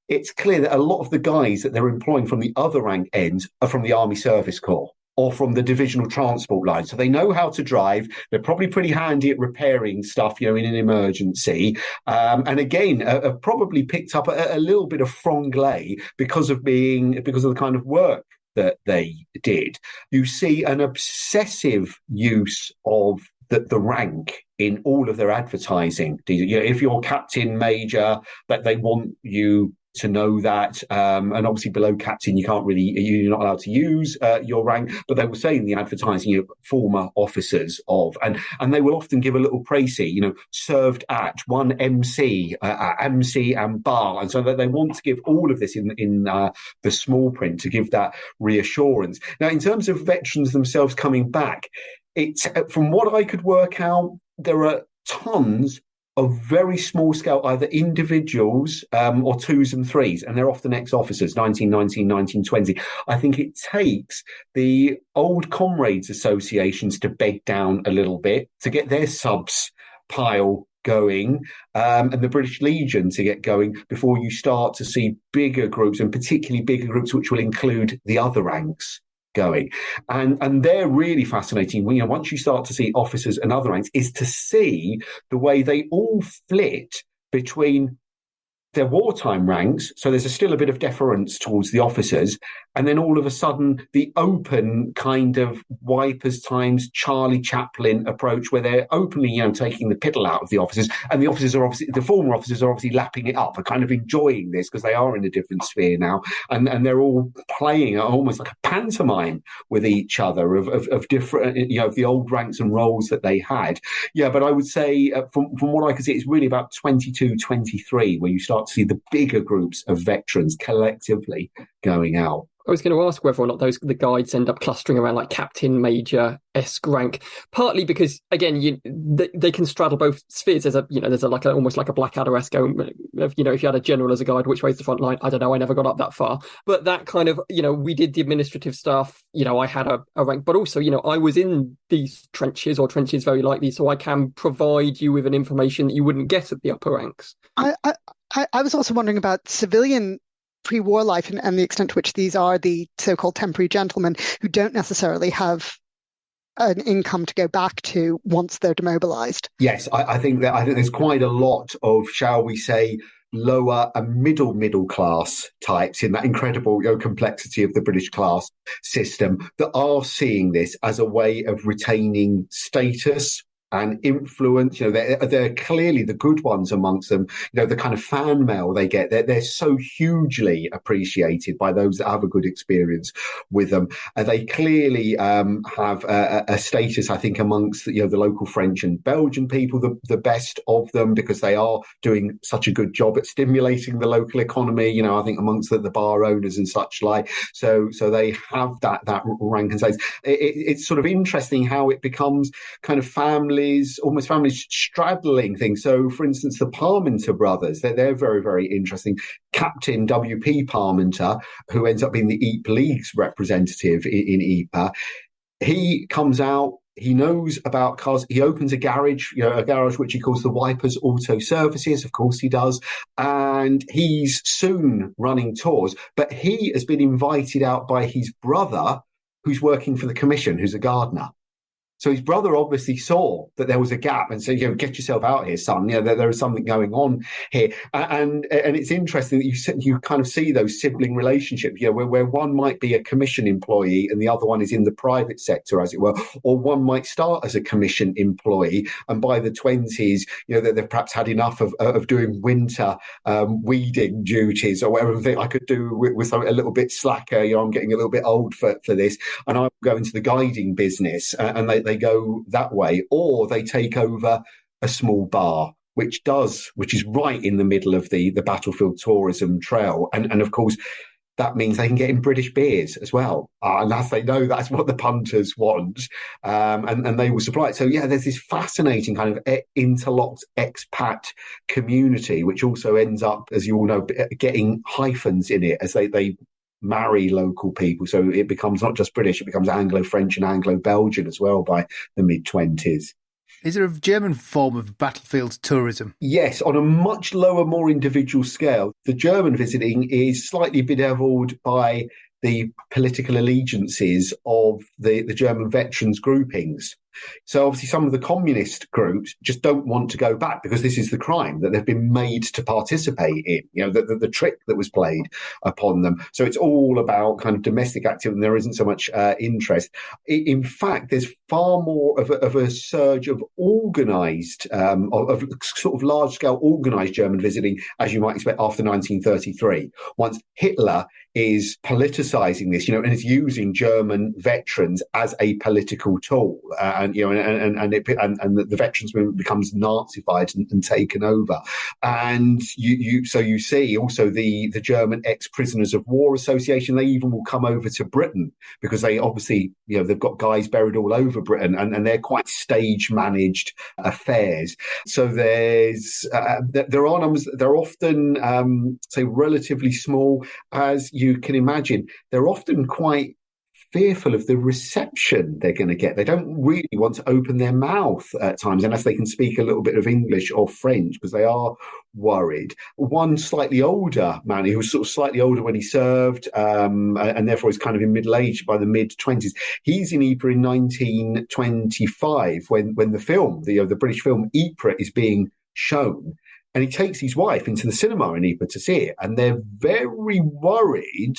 Speaker 2: It's clear that a lot of the guys that they're employing from the other rank ends are from the Army Service Corps or from the divisional transport line. So they know how to drive. They're probably pretty handy at repairing stuff, in an emergency. And again, have probably picked up a little bit of franglais because of the kind of work that they did. You see an obsessive use of the rank in all of their advertising. If you're captain, major, that they want you to know that, and obviously below captain you're not allowed to use your rank, but they will say in the advertising, former officers of, and they will often give a little précis, served at one MC, MC and bar, and so that they want to give all of this in the small print to give that reassurance. Now, in terms of veterans themselves coming back, it's from what I could work out, there are tons of very small scale, either individuals or twos and threes, and they're often ex-officers, 1919, 1920. I think it takes the old comrades associations to bed down a little bit to get their subs pile going, and the British Legion to get going before you start to see bigger groups, and particularly bigger groups which will include the other ranks going. And they're really fascinating. Once you start to see officers and other ranks, is to see the way they all flit between their wartime ranks, so there's still a bit of deference towards the officers, and then all of a sudden the open kind of Wipers times Charlie Chaplin approach, where they're openly, taking the piddle out of the officers, and the officers are obviously, the former officers are obviously lapping it up, are kind of enjoying this because they are in a different sphere now, and they're all playing almost like a pantomime with each other of different, the old ranks and roles that they had. Yeah, but I would say from what I can see, it's really about 22, 23 where you start to see the bigger groups of veterans collectively going out.
Speaker 3: I was going to ask whether or not the guides end up clustering around like captain, major-esque rank, partly because again, they can straddle both spheres. There's almost like a Blackadder-esque, if you had a general as a guide, which way's the front line? I don't know. I never got up that far, but that kind of, we did the administrative stuff. I had a rank, but also, I was in these trenches very likely, so I can provide you with an information that you wouldn't get at the upper ranks.
Speaker 4: I was also wondering about civilian pre-war life and the extent to which these are the so-called temporary gentlemen who don't necessarily have an income to go back to once they're demobilized.
Speaker 2: Yes, I think there's quite a lot of, shall we say, lower and middle class types in that incredible complexity of the British class system that are seeing this as a way of retaining status and influence. They're clearly the good ones amongst them. The kind of fan mail they get, they're so hugely appreciated by those that have a good experience with them. They clearly have a status, I think, amongst the local French and Belgian people, the best of them, because they are doing such a good job at stimulating the local economy. I think amongst the bar owners and such like. So they have that rank and status. It's sort of interesting how it becomes kind of families straddling things. So, for instance, the Parmenter brothers, they're very, very interesting. Captain W.P. Parmenter, who ends up being the Ypres League's representative in Ypres, he comes out. He knows about cars. He opens a garage which he calls the Wipers Auto Services. Of course he does. And he's soon running tours. But he has been invited out by his brother, who's working for the commission, who's a gardener. So his brother obviously saw that there was a gap and said, get yourself out here, son. There is something going on here. And it's interesting that you kind of see those sibling relationships, where one might be a commission employee and the other one is in the private sector, as it were, or one might start as a commission employee and by the 20s, they've perhaps had enough of doing winter weeding duties or whatever. Think I could do with something a little bit slacker. I'm getting a little bit old for this, and I'm going to the guiding business, and they go that way, or they take over a small bar, which is right in the middle of the battlefield tourism trail, and of course that means they can get in British beers as well, and as they know that's what the punters want, and they will supply it. So there's this fascinating kind of interlocked expat community, which also ends up, as you all know, getting hyphens in it as they marry local people. So it becomes not just British, it becomes Anglo-French and Anglo-Belgian as well by the mid-20s.
Speaker 1: Is there a German form of battlefield tourism?
Speaker 2: Yes, on a much lower, more individual scale. The German visiting is slightly bedeviled by the political allegiances of the German veterans groupings. So obviously some of the communist groups just don't want to go back because this is the crime that they've been made to participate in, the trick that was played upon them. So it's all about kind of domestic activity and there isn't so much interest. In fact, there's far more of a surge of organised, of sort of large-scale organised German visiting, as you might expect after 1933, once Hitler is politicising this, and is using German veterans as a political tool, and the veterans movement becomes Nazified and taken over, and you see also the German ex-prisoners of war association. They even will come over to Britain because they obviously they've got guys buried all over Britain, and they're quite stage managed affairs. So there are numbers. They're often say relatively small, as you can imagine. They're often quite fearful of the reception they're going to get. They don't really want to open their mouth at times unless they can speak a little bit of English or French, because they are worried. One slightly older man, he was sort of slightly older when he served, and therefore is kind of in middle age by the mid-20s. He's in Ypres in 1925 when the film, the British film Ypres, is being shown. and he takes his wife into the cinema in Ypres to see it, and they're very worried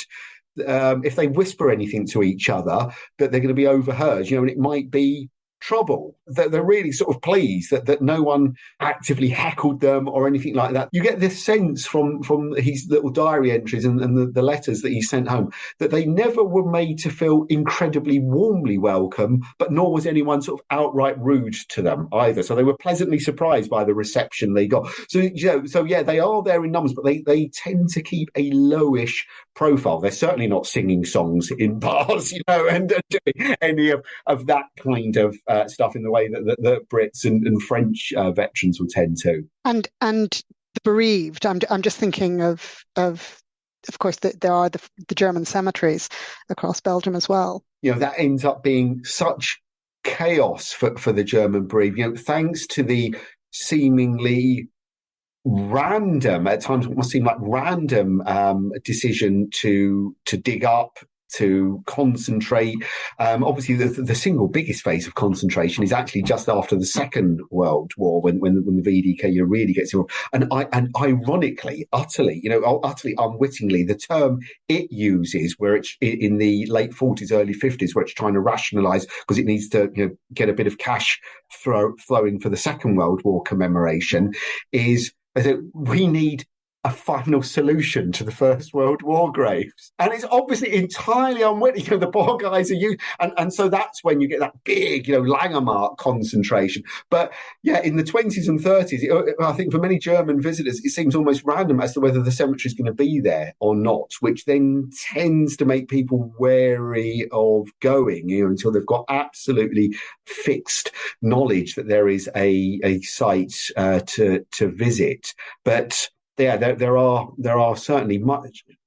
Speaker 2: if they whisper anything to each other that they're going to be overheard, and it might be trouble. They're really sort of pleased that no one actively heckled them or anything like that. You get this sense from his little diary entries and the letters that he sent home that they never were made to feel incredibly warmly welcome, but nor was anyone sort of outright rude to them either. So they were pleasantly surprised by the reception they got. So they are there in numbers, but they tend to keep a lowish profile. They're certainly not singing songs in bars, and doing any of that kind of stuff in the way that the Brits and French veterans will tend to.
Speaker 4: And the bereaved. I'm just thinking of course that there are the German cemeteries across Belgium as well.
Speaker 2: That ends up being such chaos for the German bereaved. Thanks to the seemingly random, at times it must seem like random decision to dig up, to concentrate. Obviously, the single biggest phase of concentration is actually just after the Second World War, when the VDK really gets involved. And ironically, utterly unwittingly, the term it uses, where it's in the late 40s, early 50s, where it's trying to rationalise because it needs to get a bit of cash flowing for the Second World War commemoration, is that we need a final solution to the First World War graves. And it's obviously entirely unwitting. The poor guys are used. And so that's when you get that big, Langemark concentration. But yeah, in the 20s and 30s, I think for many German visitors, it seems almost random as to whether the cemetery is going to be there or not, which then tends to make people wary of going, until they've got absolutely fixed knowledge that there is a site to visit. But yeah, there are certainly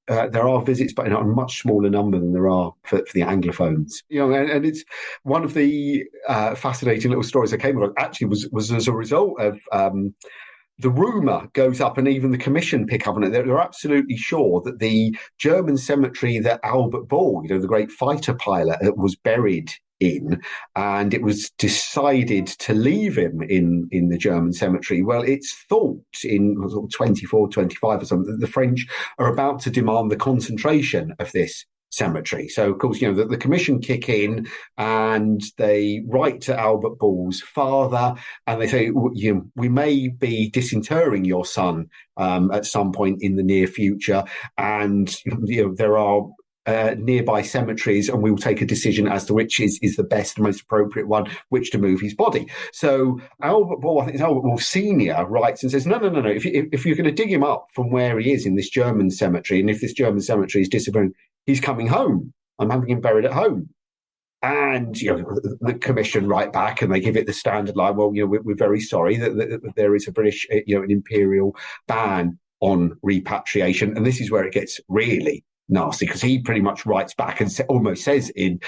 Speaker 2: there are visits, but in a much smaller number than there are for the Anglophones. And it's one of the fascinating little stories I came across actually was as a result of the rumour goes up, and even the commission pick up on it. They're absolutely sure that the German cemetery that Albert Ball, the great fighter pilot, was buried in, and it was decided to leave him in the German cemetery. Well, it's thought in 24, 25 or something that the French are about to demand the concentration of this cemetery. So, of course, the commission kick in and they write to Albert Ball's father and they say, we may be disinterring your son at some point in the near future, and there are nearby cemeteries, and we will take a decision as to which is the best, most appropriate one, which to move his body. So Albert Ball, I think it's Albert Ball Senior, writes and says, no. If you're going to dig him up from where he is in this German cemetery, and if this German cemetery is disappearing, he's coming home. I'm having him buried at home. And the commission write back and they give it the standard line. Well, we're very sorry that there is a British, an imperial ban on repatriation, and this is where it gets really nasty, because he pretty much writes back and almost says in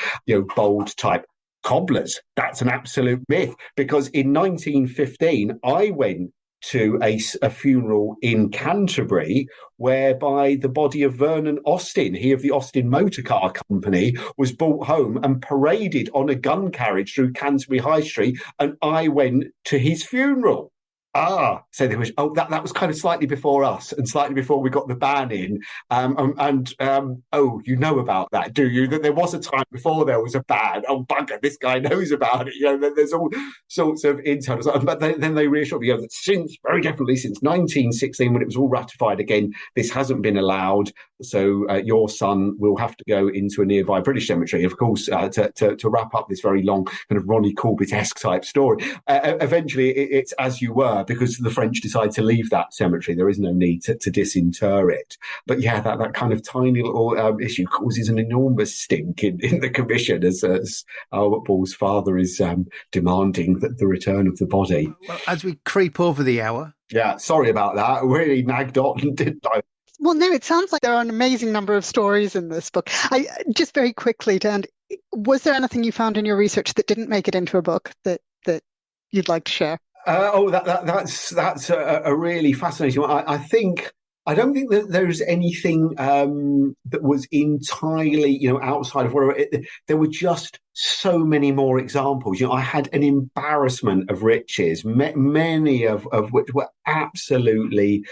Speaker 2: bold type, cobblers, that's an absolute myth. Because in 1915 I went to a funeral in Canterbury whereby the body of Vernon Austin, he of the Austin Motor Car Company, was brought home and paraded on a gun carriage through Canterbury High Street, and I went to his funeral. So there was, that was kind of slightly before us and slightly before we got the ban in. You know about that, do you? That there was a time before there was a ban. Oh, bugger, this guy knows about it. There's all sorts of internals. But then they reassured me that very definitely since 1916, when it was all ratified again, this hasn't been allowed. So your son will have to go into a nearby British cemetery. Of course, to wrap up this very long kind of Ronnie Corbett-esque type story, eventually it's as you were, because the French decide to leave that cemetery. There is no need to disinter it. But yeah, that kind of tiny little issue causes an enormous stink in the commission as Albert Ball's father is demanding the return of the body.
Speaker 1: Well, as we creep over the hour.
Speaker 2: Yeah, sorry about that. Really nagged on, didn't I?
Speaker 4: Well, no, it sounds like there are an amazing number of stories in this book. Just very quickly, Dan, was there anything you found in your research that didn't make it into a book that you'd like to share?
Speaker 2: That's a really fascinating one. I I don't think that there's anything that was entirely, outside of whatever. There were just so many more examples. I had an embarrassment of riches, many of which were absolutely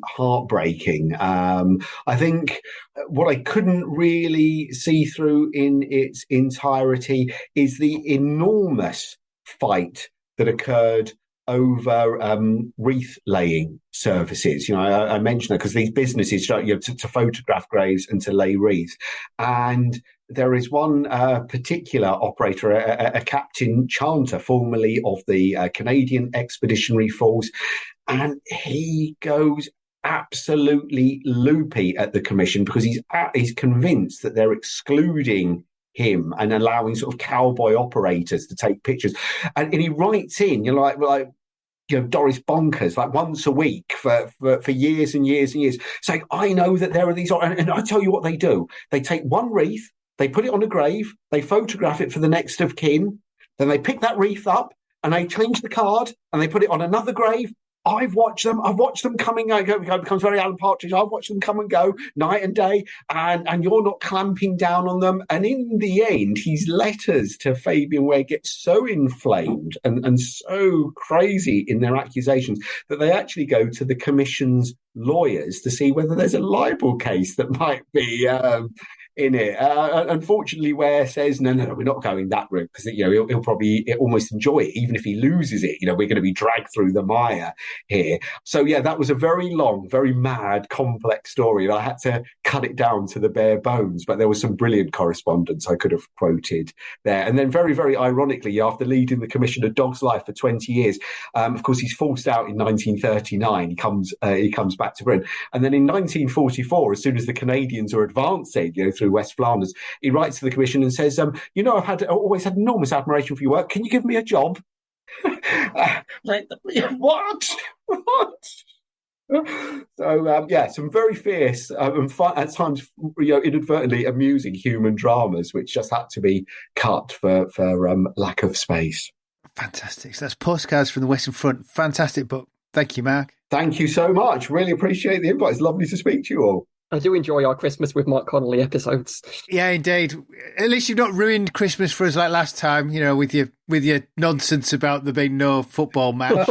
Speaker 2: heartbreaking. I think what I couldn't really see through in its entirety is the enormous fight that occurred over wreath laying services. I mentioned that because these businesses to photograph graves and to lay wreaths. And there is one particular operator, a Captain Chanter, formerly of the Canadian Expeditionary Force, and he goes absolutely loopy at the commission because he's convinced that they're excluding him and allowing sort of cowboy operators to take pictures, and he writes in, Doris bonkers, like once a week for years and years and years, saying, I know that there are these, and I tell you what they do. They take one wreath, they put it on a grave, they photograph it for the next of kin, then they pick that wreath up and they change the card and they put it on another grave. I've watched them coming and go. It becomes very Alan Partridge. I've watched them come and go night and day, and you're not clamping down on them. And in the end, his letters to Fabian Ware get so inflamed and so crazy in their accusations that they actually go to the Commission's lawyers to see whether there's a libel case that might be in it. Unfortunately, Ware says, no, we're not going that route because he'll probably almost enjoy it, even if he loses it. We're going to be dragged through the mire here. So yeah, that was a very long, very mad, complex story, and I had to cut it down to the bare bones. But there was some brilliant correspondence I could have quoted there. And then, very, very ironically, after leading the commission a dog's life for 20 years, of course, he's forced out in 1939. He comes back to Britain, and then in 1944, as soon as the Canadians are advancing, through West Flanders, he writes to the commission and says, I've always had enormous admiration for your work. Can you give me a job? What? So some very fierce and at times inadvertently amusing human dramas, which just had to be cut for lack of space.
Speaker 1: Fantastic. So that's Postcards from the Western Front. Fantastic book. Thank you, Mark.
Speaker 2: Thank you so much. Really appreciate the invite. It's lovely to speak to you all.
Speaker 3: I do enjoy our Christmas with Mark Connelly episodes.
Speaker 1: Yeah, indeed. At least you've not ruined Christmas for us like last time, with your nonsense about there being no football match.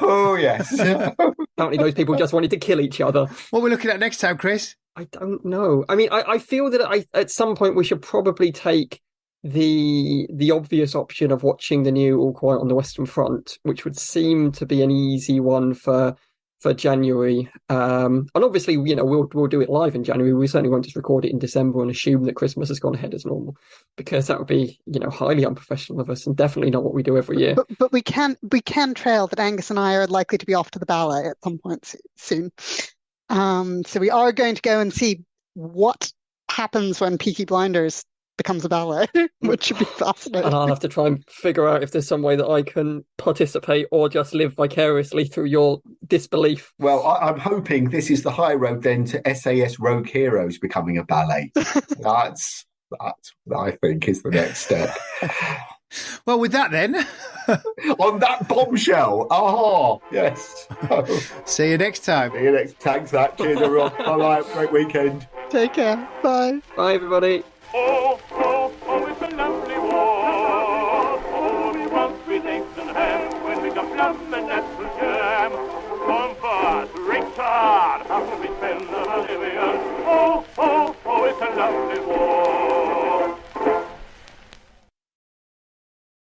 Speaker 2: Oh, yes.
Speaker 3: Apparently those people just wanted to kill each other.
Speaker 1: What are we looking at next time, Chris?
Speaker 3: I don't know. I mean, I feel that at some point we should probably take the obvious option of watching the new All Quiet on the Western Front, which would seem to be an easy one for January, and obviously we'll do it live in January. We certainly won't just record it in December and assume that Christmas has gone ahead as normal, because that would be highly unprofessional of us and definitely not what we do every year.
Speaker 4: But we can trail that Angus and I are likely to be off to the ballet at some point soon. So we are going to go and see what happens when Peaky Blinders becomes a ballet, which should be fascinating.
Speaker 3: And I'll have to try and figure out if there's some way that I can participate or just live vicariously through your disbelief.
Speaker 2: Well, I'm hoping this is the high road then to SAS Rogue Heroes becoming a ballet. That's I think is the next step.
Speaker 1: Well, with that then.
Speaker 2: On that bombshell. Oh, yes.
Speaker 1: See you next time.
Speaker 2: See you next. Thanks, that. Cheers, everyone. Bye-bye. Great weekend.
Speaker 4: Take care. Bye.
Speaker 3: Bye, everybody.
Speaker 2: Oh.